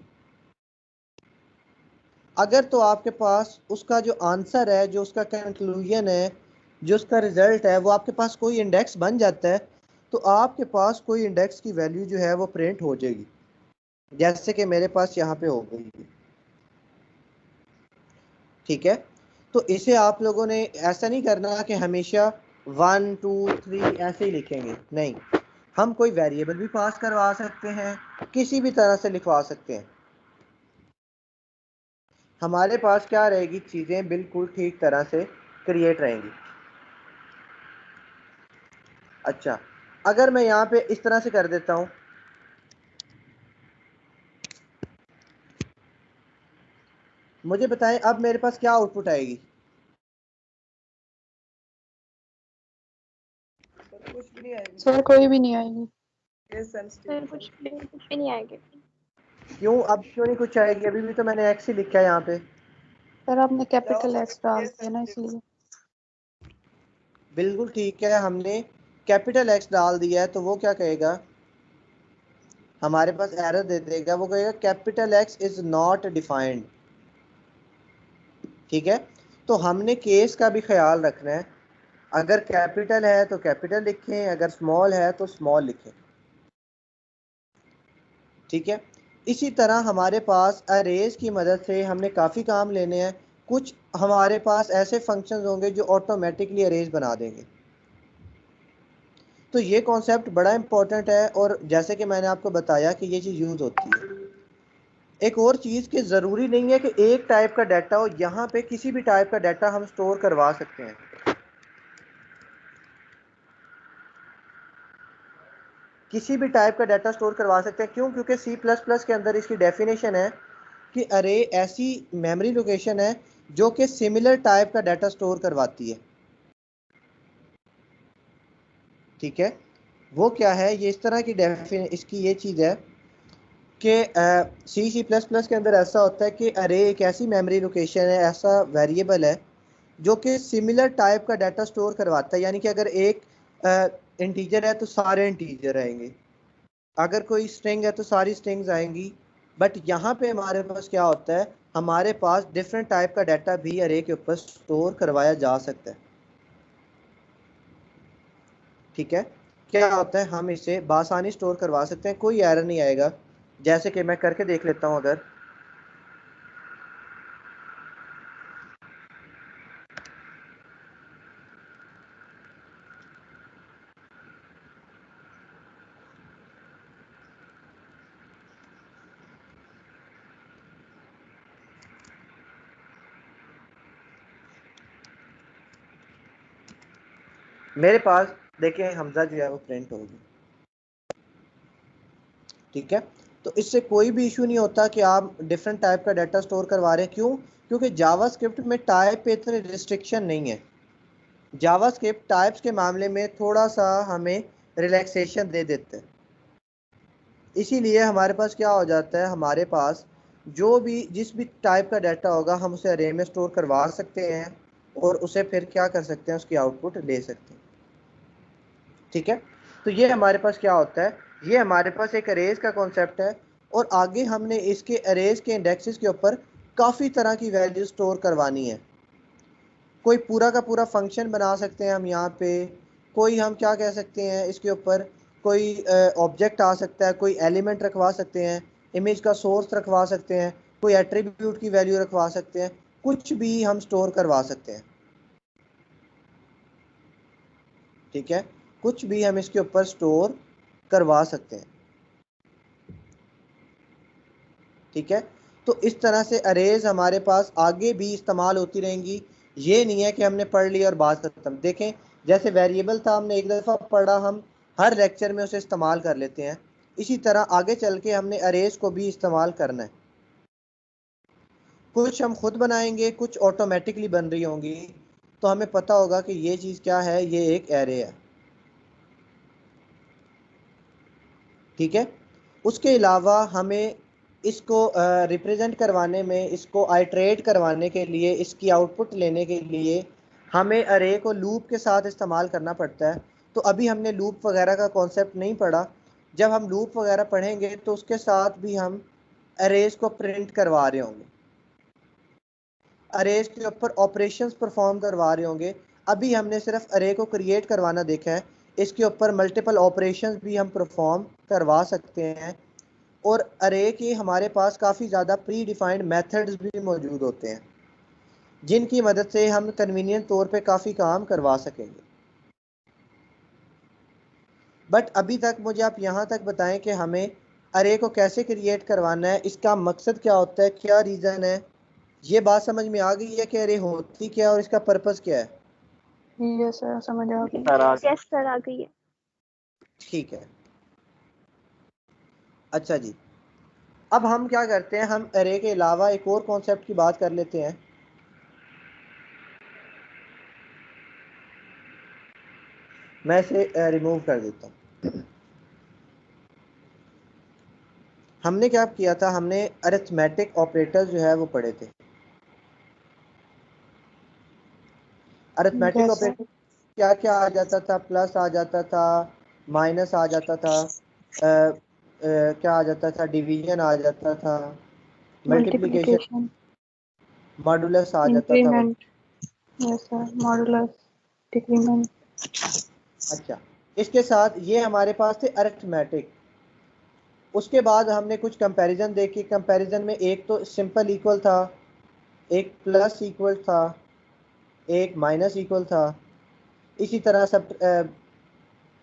अगर तो आपके पास उसका जो आंसर है, जो उसका कंक्लूजन है, जो उसका रिजल्ट है, वो आपके पास कोई इंडेक्स बन जाता है, तो आपके पास कोई इंडेक्स की वैल्यू जो है वो प्रिंट हो जाएगी, जैसे कि मेरे पास यहाँ पे हो गई। ठीक है। तो इसे आप लोगों ने ऐसा नहीं करना कि हमेशा 1 2 3 ऐसे ही लिखेंगे, नहीं। हम कोई वेरिएबल भी पास करवा सकते हैं, किसी भी तरह से लिखवा सकते हैं। हमारे पास क्या रहेगी? चीज़ें बिल्कुल ठीक तरह से क्रिएट रहेंगी। अच्छा, अगर मैं यहाँ पे इस तरह से कर देता हूँ, मुझे बताएं अब मेरे पास क्या आउटपुट आएगी? सर कुछ भी नहीं आएगी। सर कोई भी नहीं आएगी। ये सर सेंसिटिव। कुछ भी नहीं आएगी। क्यों? अब क्यों नहीं कुछ आएगी? अभी भी तो मैंने एक्स ही लिखा है यहाँ पे। सर आपने कैपिटल जावा एक्स डाल ये दिया ना सेंसिटिव। इसलिए। बिल्कुल ठीक है, हमने कैपिटल एक्स डाल दिया है तो वो क्या कहेगा? हमारे पास एरर दे देगा, वो कहेगा capital x is not defined. ठीक है। तो हमने केस का भी ख्याल रखना है। अगर कैपिटल है तो कैपिटल लिखें, अगर स्मॉल है तो स्मॉल लिखें। ठीक है। इसी तरह हमारे पास अरेज की मदद से हमने काफ़ी काम लेने हैं। कुछ हमारे पास ऐसे फंक्शंस होंगे जो ऑटोमेटिकली अरेज बना देंगे। तो ये कॉन्सेप्ट बड़ा इंपॉर्टेंट है, और जैसे कि मैंने आपको बताया कि ये चीज़ यूज़ होती है। एक और चीज़ कि ज़रूरी नहीं है कि एक टाइप का डाटा हो, यहाँ पे किसी भी टाइप का डाटा हम स्टोर करवा सकते हैं। किसी भी टाइप का डाटा स्टोर करवा सकते हैं। क्यों? क्योंकि C++ के अंदर इसकी डेफिनेशन है कि अरे ऐसी मेमोरी लोकेशन है जो कि सिमिलर टाइप का डाटा स्टोर करवाती है। ठीक है, वो क्या है, ये इस तरह की इसकी ये चीज़ है कि C++ के अंदर ऐसा होता है कि अरे एक ऐसी मेमोरी लोकेशन है, ऐसा वेरिएबल है जो कि सिमिलर टाइप का डाटा स्टोर करवाता है। यानी कि अगर एक इंटीजर है तो सारे इंटीजर आएंगे, अगर कोई स्ट्रिंग है तो सारी स्ट्रिंग्स आएंगी। बट यहाँ पे हमारे पास क्या होता है, हमारे पास डिफरेंट टाइप का डाटा भी अरे के ऊपर स्टोर करवाया जा सकता है। ठीक है, क्या होता है, हम इसे बासानी स्टोर करवा सकते हैं, कोई एरर नहीं आएगा। जैसे कि मैं करके देख लेता हूँ। अगर मेरे पास देखिए हमजा जो है वो प्रिंट होगी। ठीक है, तो इससे कोई भी इशू नहीं होता कि आप डिफरेंट टाइप का डाटा स्टोर करवा रहे हैं। क्यों? क्योंकि जावास्क्रिप्ट में टाइप पे इतनी रिस्ट्रिक्शन नहीं है। जावास्क्रिप्ट टाइप्स के मामले में थोड़ा सा हमें रिलैक्सेशन दे देते हैं। इसीलिए हमारे पास क्या हो जाता है, हमारे पास जो भी जिस भी टाइप का डाटा होगा हम उसे अरे में स्टोर करवा सकते हैं और उसे फिर क्या कर सकते हैं, उसकी आउटपुट ले सकते हैं। ठीक है, तो ये हमारे पास क्या होता है, ये हमारे पास एक अरेज का कॉन्सेप्ट है और आगे हमने इसके अरेज के इंडेक्सेस के ऊपर काफ़ी तरह की वैल्यू स्टोर करवानी है। कोई पूरा का पूरा फंक्शन बना सकते हैं हम यहाँ पे, कोई हम क्या कह सकते हैं इसके ऊपर, कोई ऑब्जेक्ट आ सकता है, कोई एलिमेंट रखवा सकते हैं, इमेज का सोर्स रखवा सकते हैं, कोई एट्रीब्यूट की वैल्यू रखवा सकते हैं, कुछ भी हम स्टोर करवा सकते हैं। ठीक है, कुछ भी हम इसके ऊपर स्टोर करवा सकते हैं। ठीक है, तो इस तरह से अरेज हमारे पास आगे भी इस्तेमाल होती रहेंगी। ये नहीं है कि हमने पढ़ लिया और बात खत्म। देखें, जैसे वेरिएबल था, हमने एक दफ़ा पढ़ा, हम हर लेक्चर में उसे इस्तेमाल कर लेते हैं। इसी तरह आगे चल के हमने अरेज को भी इस्तेमाल करना है। कुछ हम खुद बनाएंगे, कुछ ऑटोमेटिकली बन रही होंगी, तो हमें पता होगा कि ये चीज़ क्या है, ये एक एरे है। ठीक है, उसके अलावा हमें इसको रिप्रेजेंट करवाने में, इसको आइट्रेट करवाने के लिए, इसकी आउटपुट लेने के लिए हमें अरे को लूप के साथ इस्तेमाल करना पड़ता है। तो अभी हमने लूप वगैरह का कॉन्सेप्ट नहीं पढ़ा। जब हम लूप वगैरह पढ़ेंगे तो उसके साथ भी हम अरेज को प्रिंट करवा रहे होंगे, अरेज के ऊपर ऑपरेशंस परफॉर्म करवा रहे होंगे। अभी हमने सिर्फ अरे को क्रिएट करवाना देखा है, इसके ऊपर मल्टीपल ऑपरेशंस भी हम परफॉर्म करवा सकते हैं। और अरे के हमारे पास काफ़ी ज़्यादा प्री डिफाइंड मेथड्स भी मौजूद होते हैं जिनकी मदद से हम कन्वीनियंट तौर पे काफ़ी काम करवा सकेंगे। बट अभी तक मुझे आप यहाँ तक बताएं कि हमें अरे को कैसे क्रिएट करवाना है, इसका मकसद क्या होता है, क्या रीज़न है। ये बात समझ में आ गई है कि अरे होती क्या है और इसका पर्पस क्या है? ये सर समझ आ गई। यस सर, आ गई है। ठीक है, अच्छा जी, अब हम क्या करते हैं, हम अरे के अलावा एक और कॉन्सेप्ट की बात कर लेते हैं। मैं इसे रिमूव कर देता हूँ। हमने क्या किया था, हमने अरिथमेटिक ऑपरेटर जो है वो पढ़े थे। Arithmetic yes sir. ऑपरेटर क्या क्या आ जाता था, प्लस आ जाता था, माइनस आ जाता था, क्या आ जाता था, डिवीजन आ जाता था, मल्टीप्लिकेशन, मल्टीप्लिकेशन, मॉडुलस आ जाता था। Increment. Yes sir, modulus, decrement. अच्छा, इसके साथ ये हमारे पास थे अरिथमेटिक। उसके बाद हमने कुछ कंपैरिजन देखी। कंपैरिजन में एक तो सिंपल इक्वल था, एक प्लस इक्वल था, एक माइनस इक्वल था, इसी तरह sub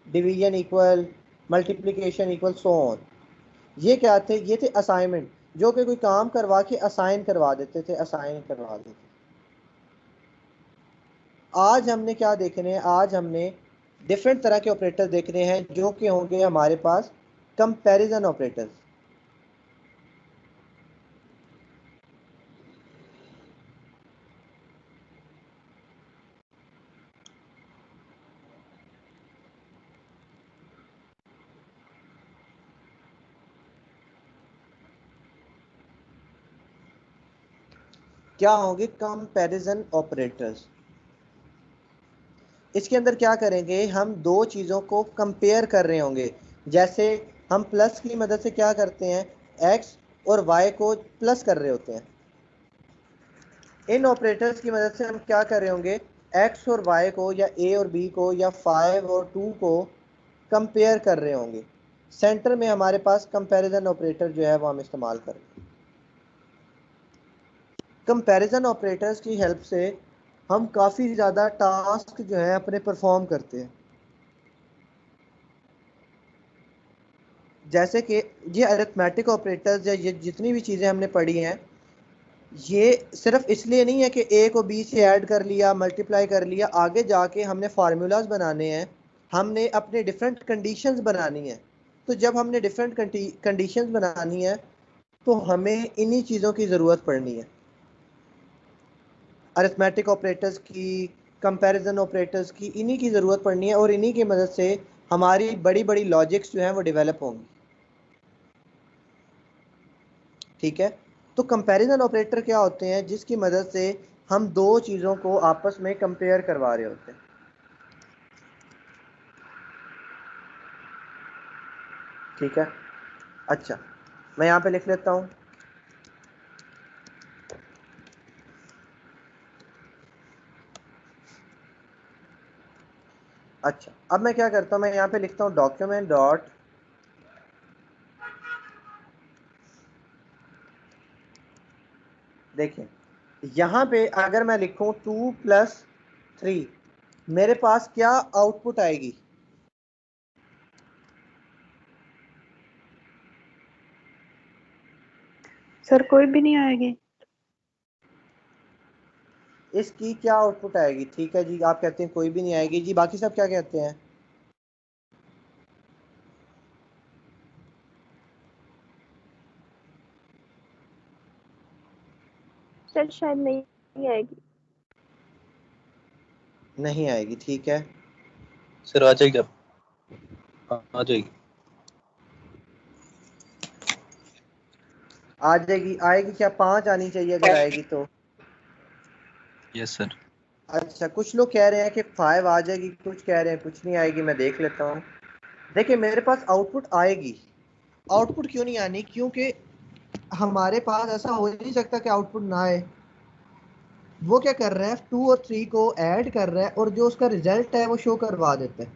division equal, multiplication equal, so on. ये क्या थे, ये थे असाइनमेंट, जो कि कोई काम करवा के असाइन करवा देते थे, असाइन करवा देते थे। आज हमने क्या देखने हैं, आज हमने डिफरेंट तरह के ऑपरेटर देखने हैं जो कि होंगे हमारे पास कंपैरिजन ऑपरेटर्स। क्या होंगे? Comparison operators. इसके अंदर क्या करेंगे? हम दो चीज़ों को कंपेयर कर रहे होंगे। जैसे हम प्लस की मदद से क्या करते हैं, एक्स और वाई को प्लस कर रहे होते हैं। इन ऑपरेटर्स की मदद से हम क्या कर रहे होंगे, एक्स और वाई को या ए और बी को या 5 और 2 को कंपेयर कर रहे होंगे। सेंटर में हमारे पास कंपैरिजन ऑपरेटर जो है वो हम इस्तेमाल करेंगे। कंपैरिजन ऑपरेटर्स की हेल्प से हम काफ़ी ज़्यादा टास्क जो है अपने परफॉर्म करते हैं। जैसे कि ये अरिथमेटिक ऑपरेटर्स या ये जितनी भी चीज़ें हमने पढ़ी हैं, ये सिर्फ इसलिए नहीं है कि ए को बी से ऐड कर लिया, मल्टीप्लाई कर लिया। आगे जाके हमने फार्मूलाज बनाने हैं, हमने अपने डिफरेंट कंडीशंस बनानी है। तो जब हमने डिफरेंट कंडीशंस बनानी है तो हमें इन्हीं चीज़ों की ज़रूरत पड़नी है, अरिथमेटिक ऑपरेटर्स की, कंपैरिजन ऑपरेटर्स की, इन्हीं की ज़रूरत पड़नी है और इन्हीं की मदद से हमारी बड़ी बड़ी लॉजिक्स जो हैं वो डेवलप होंगी। ठीक है, तो कंपैरिजन ऑपरेटर क्या होते हैं? जिसकी मदद से हम दो चीज़ों को आपस में कंपेयर करवा रहे होते हैं। ठीक है, अच्छा मैं यहाँ पे लिख लेता हूँ। अच्छा, अब मैं क्या करता हूँ, मैं यहाँ पे लिखता हूँ डॉक्यूमेंट डॉट देखिए, यहाँ पे अगर मैं लिखूँ 2 + 3, मेरे पास क्या आउटपुट आएगी? सर कोई भी नहीं आएगी। इसकी क्या आउटपुट आएगी? ठीक है जी, आप कहते हैं कोई भी नहीं आएगी जी, बाकी सब क्या कहते हैं? सर शायद नहीं आएगी। नहीं आएगी, ठीक है। सर आ जाएगी, आप आ जाएगी। आ जाएगी, आएगी क्या? 5 आनी चाहिए अगर आएगी तो। Yes sir. अच्छा, कुछ लोग कह रहे हैं कि 5 आ जाएगी, कुछ कह रहे हैं कुछ नहीं आएगी। मैं देख लेता हूँ। देखिए, मेरे पास आउटपुट आएगी। आउटपुट क्यों नहीं आनी? क्योंकि हमारे पास ऐसा हो ही नहीं सकता कि आउटपुट ना आए। वो क्या कर रहा है, 2 और 3 को ऐड कर रहा है और जो उसका रिजल्ट है वो शो करवा देता है।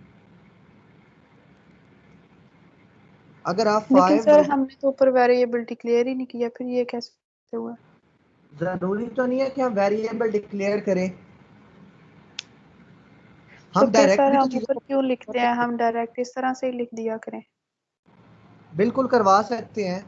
अगर आप लेकिन 5 सर हमने तो ऊपर वेरिएबल डिक्लेयर ही नहीं किया, फिर ये कैसे हुआ? जरूरी तो नहीं है कि हम वेरिएबल डिक्लेयर करें, तो हम फिर डायरेक्ट सर भी तो हम ऊपर चीज़ों क्यों लिखते हैं? को हम डायरेक्ट इस तरह से ही लिख दिया करें। बिल्कुल करवा सकते हैं,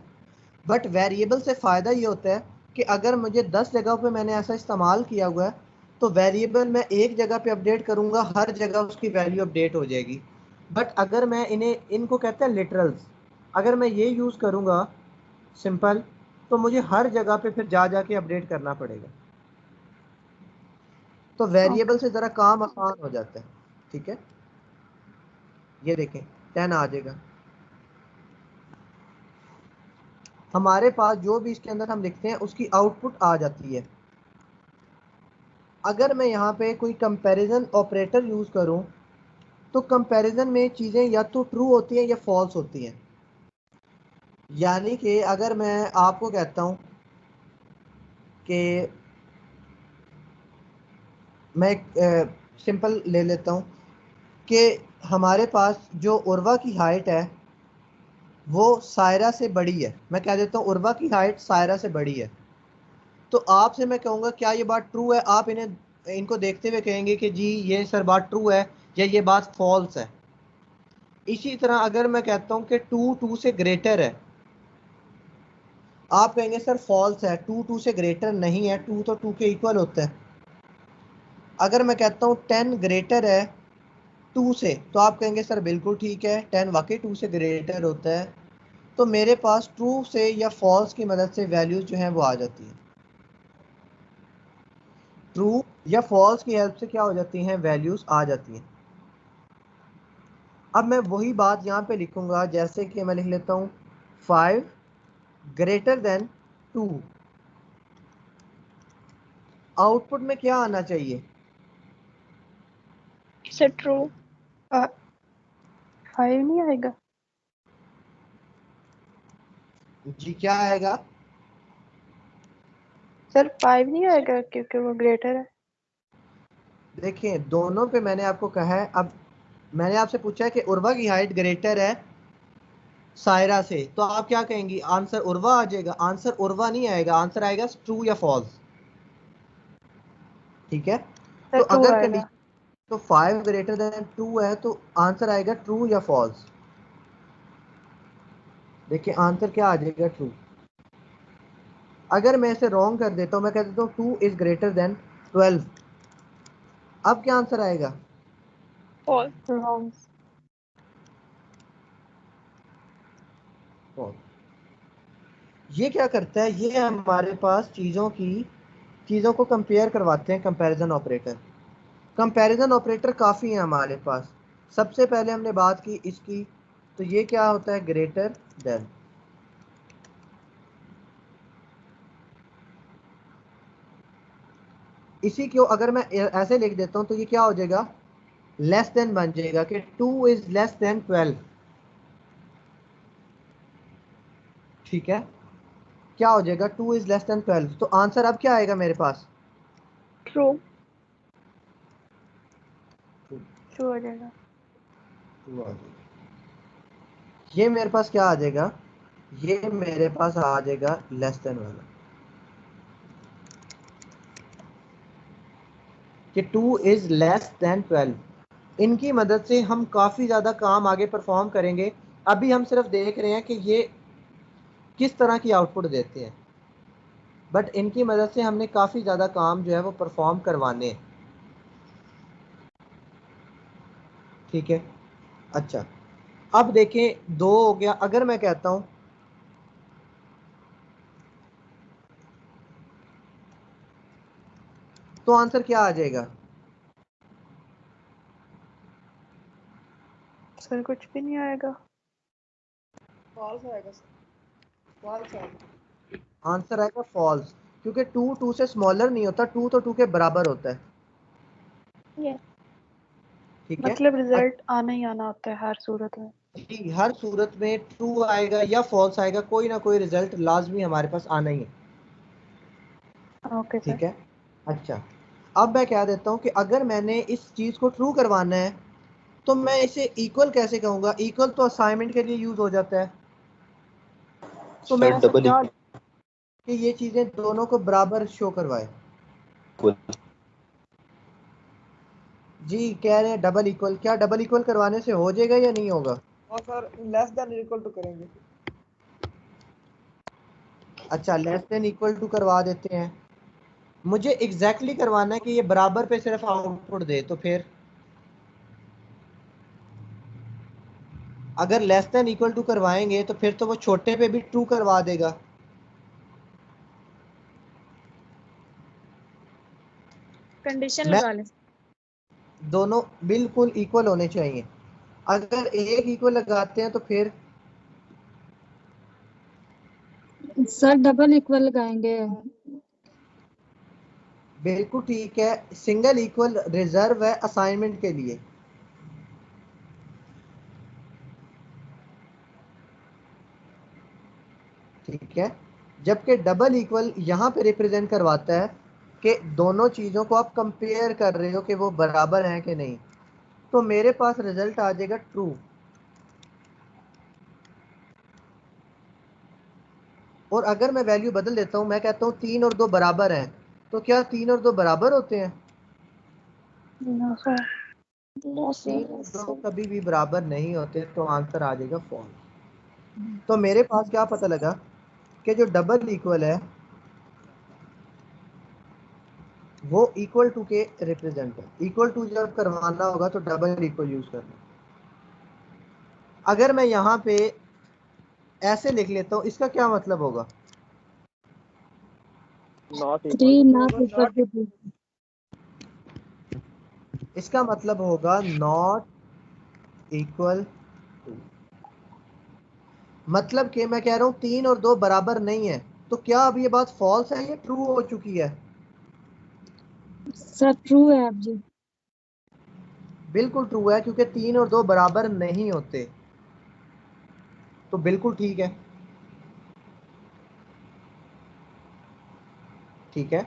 बट वेरिएबल से फ़ायदा ये होता है कि अगर मुझे 10 जगह पे मैंने ऐसा इस्तेमाल किया हुआ है तो वेरिएबल मैं एक जगह पे अपडेट करूँगा, हर जगह उसकी वैल्यू अपडेट हो जाएगी। बट अगर मैं इनको कहते हैं लिटरल्स, अगर मैं ये यूज़ करूँगा सिंपल, तो मुझे हर जगह पे फिर जा के अपडेट करना पड़ेगा। तो वेरिएबल ओके। से ज़रा काम आसान हो जाता है। ठीक है, ये देखें 10 आ जाएगा। हमारे पास जो भी इसके अंदर हम लिखते हैं उसकी आउटपुट आ जाती है। अगर मैं यहाँ पे कोई कंपैरिजन ऑपरेटर यूज़ करूँ तो कंपैरिजन में चीज़ें या तो ट्रू होती हैं या फॉल्स होती हैं। यानी कि अगर मैं आपको कहता हूँ कि मैं सिंपल ले लेता हूँ कि हमारे पास जो उर्वा की हाइट है वो सायरा से बड़ी है, मैं कह देता हूँ उर्वा की हाइट सायरा से बड़ी है, तो आपसे मैं कहूँगा क्या ये बात ट्रू है? आप इनको देखते हुए कहेंगे कि जी ये सर बात ट्रू है या ये बात फॉल्स है। इसी तरह अगर मैं कहता हूँ कि 2 से ग्रेटर है, आप कहेंगे सर फॉल्स है, 2 से ग्रेटर नहीं है, 2 तो 2 के इक्वल होता है। अगर मैं कहता हूँ 10 ग्रेटर है 2 से, तो आप कहेंगे सर बिल्कुल ठीक है, 10 वाकई 2 से ग्रेटर होता है। तो मेरे पास ट्रू से या फॉल्स की मदद से वैल्यूज जो हैं वो आ जाती हैं। ट्रू या फॉल्स की हेल्प से क्या हो जाती हैं, वैल्यूज आ जाती हैं। अब मैं वही बात यहाँ पे लिखूंगा, जैसे कि मैं लिख लेता हूँ 5 ग्रेटर देन 2, आउटपुट में क्या आना चाहिए? Sir true. 5 नहीं आएगा? जी क्या आएगा? सर 5 नहीं आएगा क्योंकि वो ग्रेटर है। देखिए दोनों पे मैंने आपको कहा है, अब मैंने आपसे पूछा है कि उर्वा की हाइट ग्रेटर है सायरा से, तो आप क्या कहेंगी? आंसर उर्वा आ जाएगा? आंसर उर्वा नहीं आएगा, आंसर आएगा ट्रू या फॉल्स। ठीक है, सर तो ट्रू अगर आएगा। कंडीशन तो 5 ग्रेटर देन 2 है तो आंसर आएगा ट्रू या फॉल्स। देखिए आंसर क्या आ जाएगा? ट्रू। अगर मैं इसे रॉन्ग कर देता हूँ, मैं कह देता हूँ 2 इज ग्रेटर देन 12, अब क्या आंसर आएगा? फॉल्स। रॉन्ग। ये क्या करता है? ये हमारे पास चीज़ों को कंपेयर करवाते हैं कंपैरिजन ऑपरेटर। कंपैरिजन ऑपरेटर काफ़ी है हमारे पास। सबसे पहले हमने बात की इसकी, तो ये क्या होता है? Greater than. इसी को अगर मैं ऐसे लिख देता हूं तो ये क्या हो जाएगा? लेस देन बन जाएगा कि 2 इज लेस देन 12। ठीक है, क्या हो जाएगा? 2 इज लेस देन 12। तो आंसर अब क्या आएगा मेरे पास? ट्रू। ट्रू आ जाएगा। ये मेरे पास क्या आ जाएगा? ये मेरे पास आ जाएगा लेस देन वाला, कि 2 इज लेस देन 12। इनकी मदद से हम काफ़ी ज़्यादा काम आगे परफॉर्म करेंगे। अभी हम सिर्फ देख रहे हैं कि ये किस तरह की आउटपुट देते हैं, बट इनकी मदद से हमने काफ़ी ज़्यादा काम जो है वो परफॉर्म करवाने हैं। ठीक है, अच्छा अब देखें, 2 हो गया। अगर मैं कहता हूं तो आंसर क्या आ जाएगा? सर कुछ भी नहीं आएगा। फॉल्स आएगा सर, फॉल्स आएगा। आंसर आएगा फॉल्स, क्योंकि 2 2 से स्मॉलर नहीं होता, 2 तो 2 के बराबर होता है। यस। ठीक है, मतलब रिजल्ट आना ही आना होता है हर सूरत में। जी हर सूरत में ट्रू आएगा या फॉल्स आएगा, कोई ना कोई रिजल्ट लाजमी हमारे पास आना ही है। Okay sir. ठीक है, अच्छा अब मैं क्या देता हूं कि अगर मैंने इस चीज़ को ट्रू करवाना है तो मैं इसे इक्वल कैसे कहूंगा? इक्वल तो असाइनमेंट के लिए यूज हो जाता है, तो मैं सर ऐसा डबल क्या कि ये चीजें दोनों को बराबर शो करवाए। इक्वल। जी कह रहे हैं डबल इक्वल, क्या डबल इक्वल करवाने से हो जाएगा या नहीं होगा? और sir less than equal to करेंगे। अच्छा लेस देन इक्वल टू करवा देते हैं। मुझे एग्जैक्टली करवाना है कि ये बराबर पे सिर्फ आउटपुट दे, तो फिर अगर लेस देन इक्वल टू करवाएंगे तो फिर तो वो छोटे पे भी ट्रू करवा देगा। कंडीशन मैं लगा ले। दोनों बिल्कुल इक्वल होने चाहिए। अगर एक इक्वल लगाते हैं तो फिर सर डबल इक्वल लगाएंगे। बिल्कुल ठीक है, सिंगल इक्वल रिजर्व है असाइनमेंट के लिए। ठीक है, जबकि डबल इक्वल यहाँ पे रिप्रेजेंट करवाता है कि दोनों चीज़ों को आप कंपेयर कर रहे हो कि वो बराबर हैं कि नहीं। तो मेरे पास रिजल्ट आ जाएगा ट्रू। और अगर मैं वैल्यू बदल देता हूँ, मैं कहता हूँ 3 और 2 बराबर हैं, तो क्या 3 और 2 बराबर होते हैं? No sir. No 3 sir. और 2 कभी भी बराबर नहीं होते, तो आंसर आ जाएगा फॉल्स। तो मेरे पास क्या पता लगा कि जो डबल इक्वल है वो इक्वल टू के रिप्रेजेंट है। इक्वल टू जब करवाना होगा तो डबल इक्वल यूज करना। अगर मैं यहाँ पे ऐसे लिख लेता हूँ, इसका क्या मतलब होगा? नॉट 3 इक्वल टू नॉट होगा, इक्वल नॉट। टू 2। इसका मतलब होगा नॉट इक्वल टू। मतलब कि मैं कह रहा हूँ 3 और 2 बराबर नहीं है, तो क्या अब ये बात फॉल्स है या ट्रू हो चुकी है? सर ट्रू है आप जी। बिल्कुल ट्रू है, क्योंकि 3 और 2 बराबर नहीं होते, तो बिल्कुल ठीक है। ठीक है,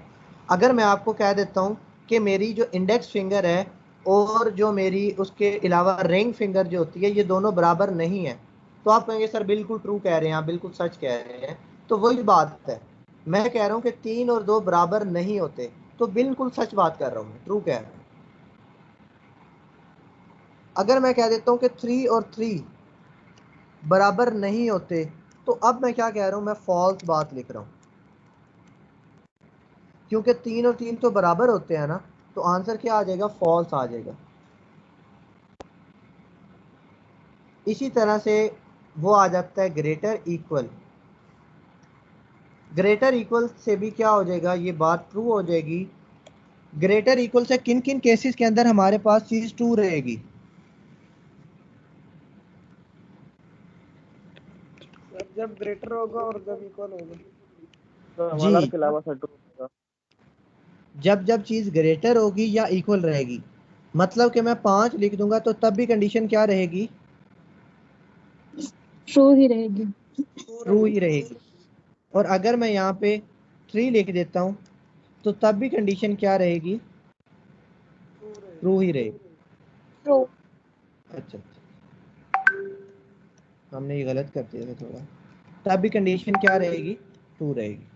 अगर मैं आपको कह देता हूं कि मेरी जो इंडेक्स फिंगर है और जो मेरी उसके अलावा रिंग फिंगर जो होती है ये दोनों बराबर नहीं है, तो आप कहेंगे सर बिल्कुल ट्रू कह रहे हैं, आप बिल्कुल सच कह रहे हैं। तो वही बात है, मैं कह रहा हूं कि 3 और 2 बराबर नहीं होते, तो बिल्कुल सच बात कर रहा हूं, ट्रू कह रहा हूं। अगर मैं कह देता हूं कि 3 और 3 बराबर नहीं होते, तो अब मैं क्या कह रहा हूं, मैं फॉल्स बात लिख रहा हूं, क्योंकि 3 और 3 तो बराबर होते हैं ना, तो आंसर क्या आ जाएगा, फॉल्स आ जाएगा। इसी तरह से वो आ जाता है ग्रेटर इक्वल। ग्रेटर इक्वल से भी क्या हो जाएगा, ये बात ट्रू हो जाएगी। ग्रेटर इक्वल से किन किन केसेस के अंदर हमारे पास चीज ट्रू रहेगी? सर जब ग्रेटर होगा और जब इक्वल होगा। तो जी, हमारा के अलावा सर ट्रू होगा। जब जब चीज ग्रेटर होगी या इक्वल रहेगी, मतलब कि मैं 5 लिख दूंगा तो तब भी कंडीशन क्या रहेगी, ट्रू ही रहेगी। ट्रू ही रहेगी। और अगर मैं यहाँ पे 3 लिख देता हूँ तो तब भी कंडीशन क्या रहेगी, ट्रू ही रहेगी। ट्रू। अच्छा, हमने ये गलत कर दिया था थोड़ा, तब भी कंडीशन क्या रहेगी, ट्रू रहेगी।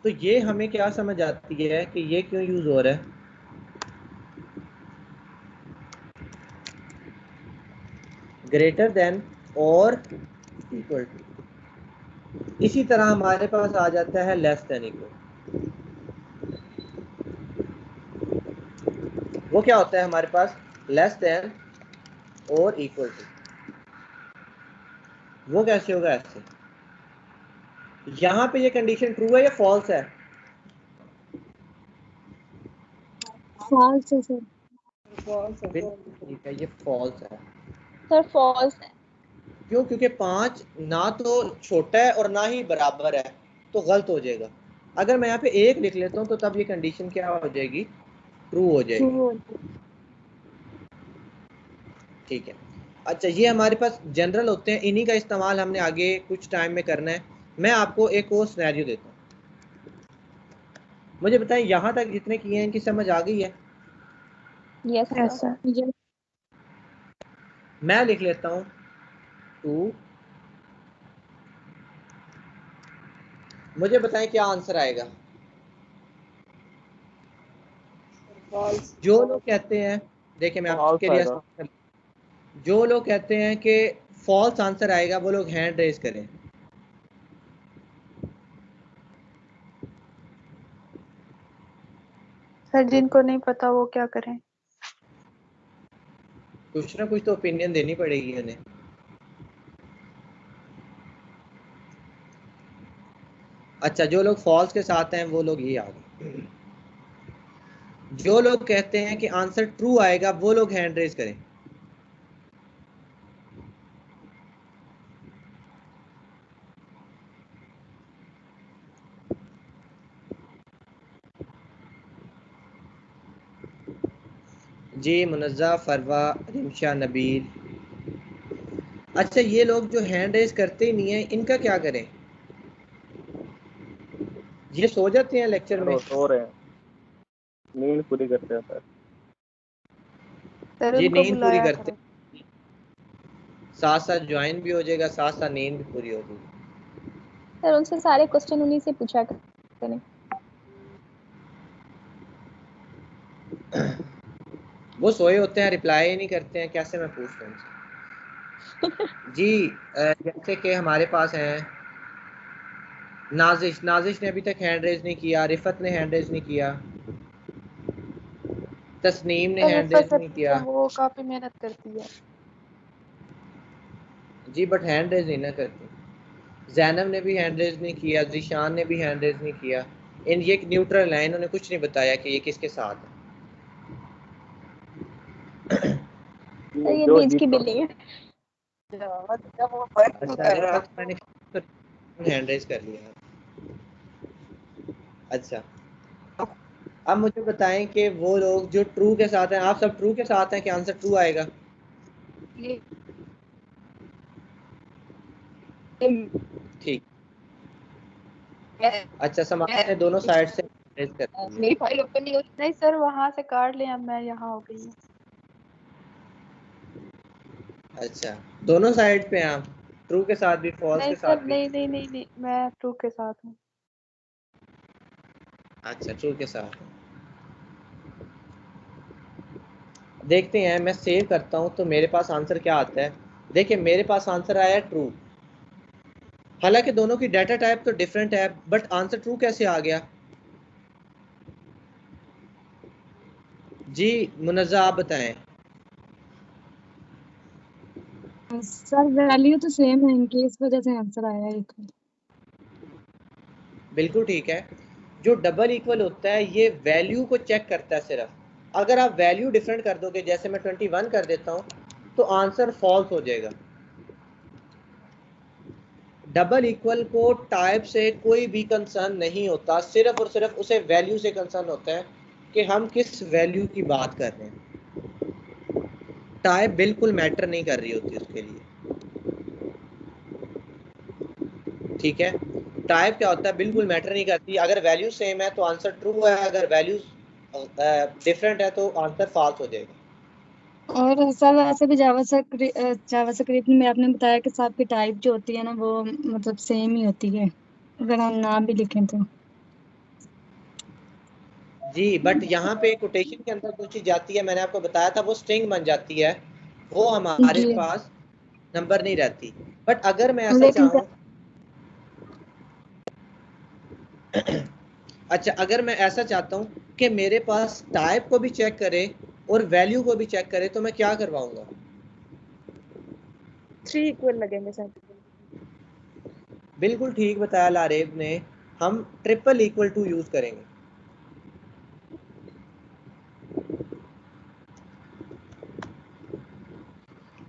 तो ये हमें क्या समझ आती है कि ये क्यों यूज हो रहा है, ग्रेटर देन और इक्वल टू। इसी तरह हमारे पास आ जाता है लेस देन इक्वल। वो क्या होता है हमारे पास, लेस देन और इक्वल टू। वो कैसे होगा, ऐसे यहाँ पे ये कंडीशन ट्रू है या फॉल्स है, फॉल्स है सर। फॉल्स है। ठीक है, ये फॉल्स है। सर फॉल्स है। क्यों, क्योंकि 5 ना तो छोटा है और ना ही बराबर है, तो गलत हो जाएगा। अगर मैं यहाँ पे 1 लिख लेता हूँ तो तब ये कंडीशन क्या हो जाएगी, ट्रू हो ट्रू जाएगी। हो। ठीक है, अच्छा ये हमारे पास जनरल होते हैं, इन्हीं का इस्तेमाल हमने आगे कुछ टाइम में करना है। मैं आपको एक और सिनेरियो देता हूँ, मुझे बताएं यहाँ तक जितने किए हैं इनकी समझ आ गई है? Yes yes sir. Sir. Yes. मैं लिख लेता हूँ 2, मुझे बताएं क्या आंसर आएगा। फॉल्स। जो लोग कहते हैं, देखिए मैं फॉल्स आपके लिए आएगा। आसान कर- जो लोग कहते हैं कि फॉल्स आंसर आएगा वो लोग हैंड रेज करें। सर जिनको नहीं पता वो क्या करें? कुछ ना कुछ तो ओपिनियन देनी पड़ेगी उन्हें। अच्छा, जो लोग फॉल्स के साथ हैं वो लोग ये आ गए। जो लोग कहते हैं कि आंसर ट्रू आएगा वो लोग हैंड रेज करें। जी, मुनज़्ज़ा, फरवा, रिमशा, नबील। अच्छा, ये लोग जो हैंड रेज करते ही नहीं है इनका क्या करें, ये सो जाते हैं लेक्चर सर में? वो सो रहे हैं, नींद पूरी करते हैं सर। सर जी, उनको नींद पूरी बुलाया करते करो। हैं, साथ साथ ज्वाइन भी हो जाएगा, साथ साथ नींद भी पूरी हो जाएगी। सर उनसे सारे क्वेश्चन उन्हीं से पूछा करें। वो सोए होते हैं, रिप्लाई ही नहीं करते हैं, कैसे मैं पूछता हूँ उनसे? जी, जैसे कि हमारे पास हैं नाजिश। नाजिश ने अभी तक हैंड रेज नहीं किया, रिफत ने हैंड रेज नहीं किया, तस्नीम ने सर हैंड रिफत रेज से नहीं पूछो, किया। वो काफी मेहनत करती है। जी, बट हैंड रेज नहीं ना करती। जैनब ने भी हैंड रेज नहीं किया, जीशान ने भी हैंड रेज नहीं किया। इन ये न्यूट्रल है, इन्होंने कुछ नहीं बताया कि ये किसके साथ है। सर ये जो बीच की जीतो। बिल्ली है। अच्छा, रिफत मैंने हैंड रेज कर लिया। अच्छा, अब मुझे बताएं कि वो लोग जो ट्रू के साथ हैं, आप सब ट्रू के साथ हैं कि आंसर ट्रू आएगा? ठीक। अच्छा, समाज ने दोनों साइड से रेज कर दिया। मेरी फाइल ओपन नहीं हो रही। नहीं सर वहाँ से काट लें, अब मैं यहाँ हो गई हूँ। अच्छा, दोनों साइड पे हैं आप, ट्रू के साथ भी, फॉल्स नहीं के साथ सर भी? नहीं, मैं ट्रू के साथ हूँ। अच्छा, ट्रू के साथ हैं। देखते हैं, मैं सेव करता हूं तो मेरे पास आंसर क्या आता है। देखिए मेरे पास आंसर आया ट्रू। हालांकि दोनों की डाटा टाइप तो डिफरेंट है, बट आंसर ट्रू कैसे आ गया? जी मुनज़्ज़ा आप बताएं। सर वैल्यू तो सेम है इनकी, इस वजह से आंसर आया एक। बिल्कुल ठीक है। जो डबल इक्वल होता है ये वैल्यू को चेक करता है सिर्फ। अगर आप वैल्यू डिफरेंट कर दोगे, जैसे मैं 21 कर देता हूँ, तो आंसर फॉल्स हो जाएगा। डबल इक्वल को टाइप से कोई भी कंसर्न नहीं होता, सिर्फ और सिर्फ उसे वैल्यू से कंसर्न होता है कि हम किस वैल्यू की बात कर रहे हैं। टाइप बिल्कुल मैटर नहीं कर रही होती उसके लिए, ठीक है। टाइप क्या होता है, बिल्कुल मैटर नहीं करती। अगर वैल्यू सेम है तो आंसर ट्रू है, अगर वैल्यू डिफरेंट है तो आंसर फॉल्स हो जाएगा। और सर वैसे भी जावास्क्रिप्ट में आपने बताया कि सबकी टाइप जो होती है ना वो मतलब सेम ही होती है अगर हम नाम भी लिखें तो। जी, बट यहाँ पे कोटेशन के अंदर जो चीज जाती है, मैंने आपको बताया था, वो स्ट्रिंग बन जाती है, वो हमारे जी पास नंबर नहीं रहती। बट अगर मैं ऐसा लेकिन चाहूँ अच्छा, अगर मैं ऐसा चाहता हूँ कि मेरे पास टाइप को भी चेक करे और वैल्यू को भी चेक करे, तो मैं क्या करवाऊंगा? 3 इक्वल लगेंगे सर। बिल्कुल ठीक बताया लारेब ने, हम ट्रिपल इक्वल टू यूज करेंगे।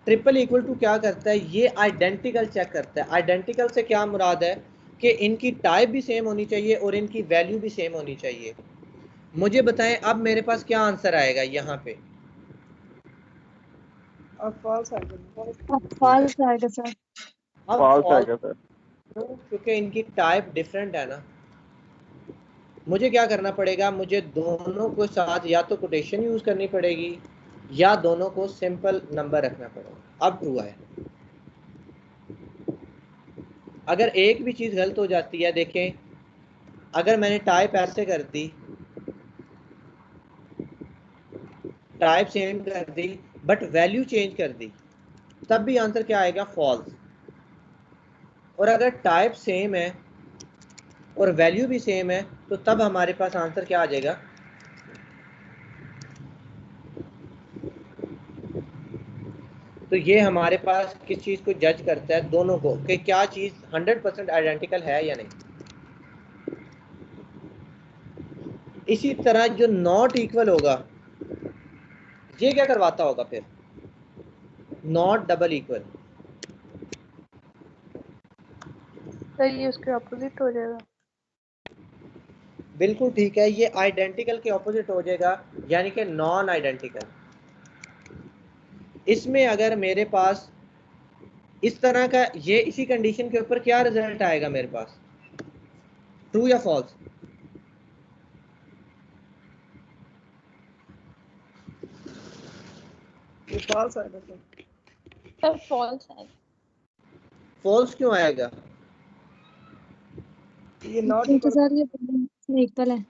ट्रिपल इक्वल टू क्या करता है, ये आइडेंटिकल चेक करता है। आइडेंटिकल से क्या मुराद है कि इनकी टाइप भी सेम होनी चाहिए और इनकी वैल्यू भी सेम होनी चाहिए। मुझे बताएं अब मेरे पास क्या आंसर आएगा यहाँ पे? अब फॉल्स आ गया। अब फॉल्स आएगा सर। अब फॉल्स फॉल्स, आएगा सर। क्योंकि इनकी टाइप डिफरेंट है ना। मुझे क्या करना पड़ेगा, मुझे दोनों को साथ या तो कोटेशन यूज करनी पड़ेगी या दोनों को सिंपल नंबर रखना पड़ेगा। अब ट्रू है। अगर एक भी चीज गलत हो जाती है, देखें अगर मैंने टाइप ऐसे कर दी, टाइप सेम कर दी बट वैल्यू चेंज कर दी, तब भी आंसर क्या आएगा? फॉल्स। और अगर टाइप सेम है और वैल्यू भी सेम है तो तब हमारे पास आंसर क्या आ जाएगा? तो ये हमारे पास किस चीज को जज करता है, दोनों को, कि क्या चीज 100% आइडेंटिकल है या नहीं। इसी तरह जो नॉट इक्वल होगा, ये क्या करवाता होगा फिर? Not double equal. सर ये उसके अपोजिट हो जाएगा। बिल्कुल ठीक है, ये आइडेंटिकल के ऑपोजिट हो जाएगा, यानी कि नॉन आइडेंटिकल। इसमें अगर मेरे पास इस तरह का, ये इसी कंडीशन के ऊपर क्या रिजल्ट आएगा मेरे पास? ट्रू या फॉल्स? ये फॉल्स आएगा सर। सर फॉल्स है। फॉल्स क्यों आएगा? ये नॉट क्योंकि इक्वल। सर ये इक्वल है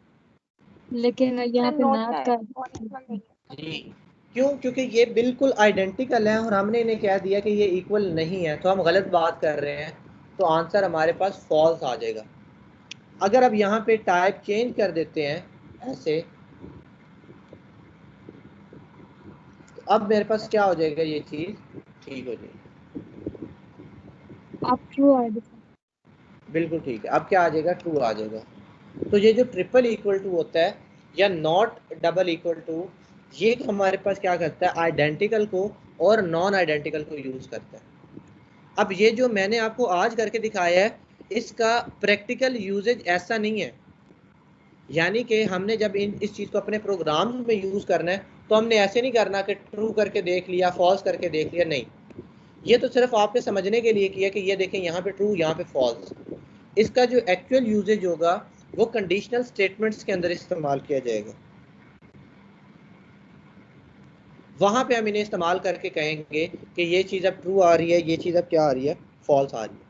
लेकिन यहाँ पे नॉट नाट है का और इक्वल नहीं है। जी, क्यों? क्योंकि ये बिल्कुल आइडेंटिकल है और हमने इन्हें कह दिया कि ये इक्वल नहीं है, तो हम गलत बात कर रहे हैं, तो आंसर हमारे पास फॉल्स आ जाएगा। अगर अब यहाँ पे टाइप चेंज कर देते हैं ऐसे, तो अब मेरे पास क्या हो जाएगा, ये चीज ठीक हो जाएगी। आप ट्रू आएगा सर। बिल्कुल ठीक है, अब क्या आ जाएगा? ट्रू आ जाएगा। तो ये जो ट्रिपल इक्वल टू होता है या नॉट डबल इक्वल टू, ये हमारे पास क्या करता है? आइडेंटिकल को और नॉन आइडेंटिकल को यूज करता है। अब ये जो मैंने आपको आज करके दिखाया है, इसका प्रैक्टिकल यूजेज ऐसा नहीं है। यानी कि हमने जब इस चीज़ को अपने प्रोग्राम्स में यूज़ करना है तो हमने ऐसे नहीं करना कि ट्रू करके देख लिया, फॉल्स करके देख लिया, नहीं। ये तो सिर्फ आपके समझने के लिए किया कि ये देखें यहाँ पे ट्रू, यहाँ पे फॉल्स। इसका जो एक्चुअल यूजेज होगा वो कंडीशनल स्टेटमेंट्स के अंदर इस्तेमाल किया जाएगा। वहां पे हम इन्हें इस्तेमाल करके कहेंगे कि ये चीज़ अब ट्रू आ रही है, ये चीज़ अब क्या आ रही है, फॉल्स आ रही है।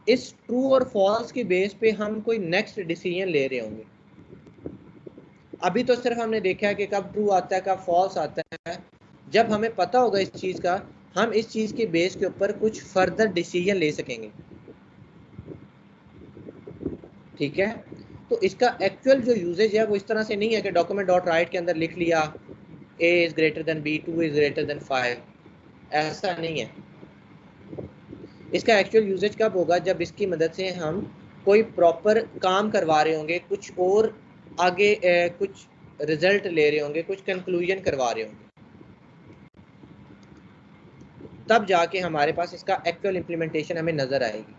इस ट्रू और फॉल्स की बेस पे हम कोई नेक्स्ट डिसीजन ले रहे होंगे। अभी तो सिर्फ हमने देखा है कि कब ट्रू आता है, कब फॉल्स आता है। जब हमें पता होगा इस चीज़ का, हम इस चीज़ के बेस के ऊपर कुछ फर्दर डिसीजन ले सकेंगे। ठीक है, तो इसका एक्चुअल जो यूजेज है वो इस तरह से नहीं है कि डॉक्यूमेंट डॉट राइट के अंदर लिख लिया a is greater than b, 2 is greater than 5, ऐसा नहीं है। इसका एक्चुअल यूजेज कब होगा, जब इसकी मदद से हम कोई प्रॉपर काम करवा रहे होंगे, कुछ और आगे कुछ रिजल्ट ले रहे होंगे, कुछ कंक्लूजन करवा रहे होंगे, तब जाके हमारे पास इसका एक्चुअल इम्प्लीमेंटेशन हमें नजर आएगी।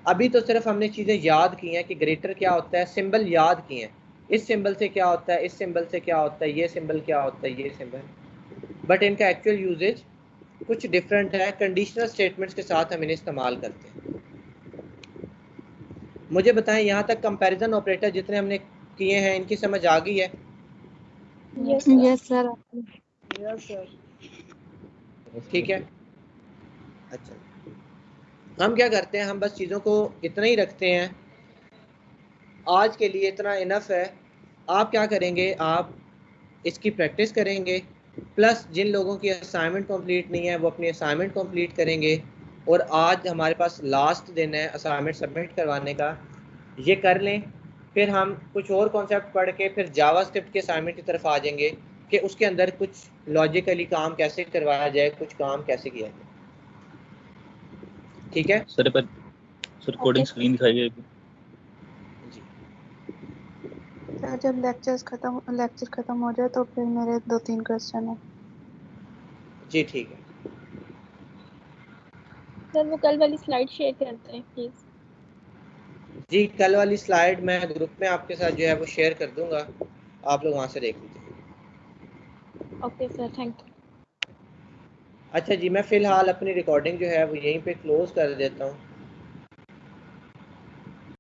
अभी तो सिर्फ हमने चीज़ें याद की हैं कि ग्रेटर क्या होता है, सिंबल याद किए हैं, इस सिंबल से क्या होता है, इस सिंबल से क्या होता है, ये सिंबल क्या होता है, ये सिंबल, बट इनका एक्चुअल यूजेज कुछ डिफरेंट है। कंडीशनल स्टेटमेंट्स के साथ हम इन्हें इस्तेमाल करते हैं। मुझे बताएं, यहाँ तक कंपैरिजन ऑपरेटर जितने हमने किए हैं इनकी समझ आ गई है? Yes sir. Yes sir. ठीक है, अच्छा हम क्या करते हैं, हम बस चीज़ों को इतना ही रखते हैं, आज के लिए इतना इनफ है। आप क्या करेंगे, आप इसकी प्रैक्टिस करेंगे, प्लस जिन लोगों की असाइनमेंट कंप्लीट नहीं है वो अपनी असाइनमेंट कंप्लीट करेंगे। और आज हमारे पास लास्ट दिन है असाइनमेंट सबमिट करवाने का, ये कर लें। फिर हम कुछ और कॉन्सेप्ट पढ़ के फिर जावास्क्रिप्ट के असाइनमेंट की तरफ आ जाएंगे कि उसके अंदर कुछ लॉजिकली काम कैसे करवाया जाए, कुछ काम कैसे किया जाए। ठीक है सर पर सर कोडिंग स्क्रीन दिखाइए अभी। जी, सर जब लेक्चर खत्म हो जाए तो फिर मेरे 2-3 क्वेश्चन है। जी ठीक है। सर वो कल वाली स्लाइड शेयर करते हैं प्लीज। जी कल वाली स्लाइड मैं ग्रुप में आपके साथ जो है वो शेयर कर दूंगा, आप लोग वहाँ से देख लीजिए। Okay sir, thank you. अच्छा जी, मैं फ़िलहाल अपनी रिकॉर्डिंग जो है वो यहीं पे क्लोज़ कर देता हूँ।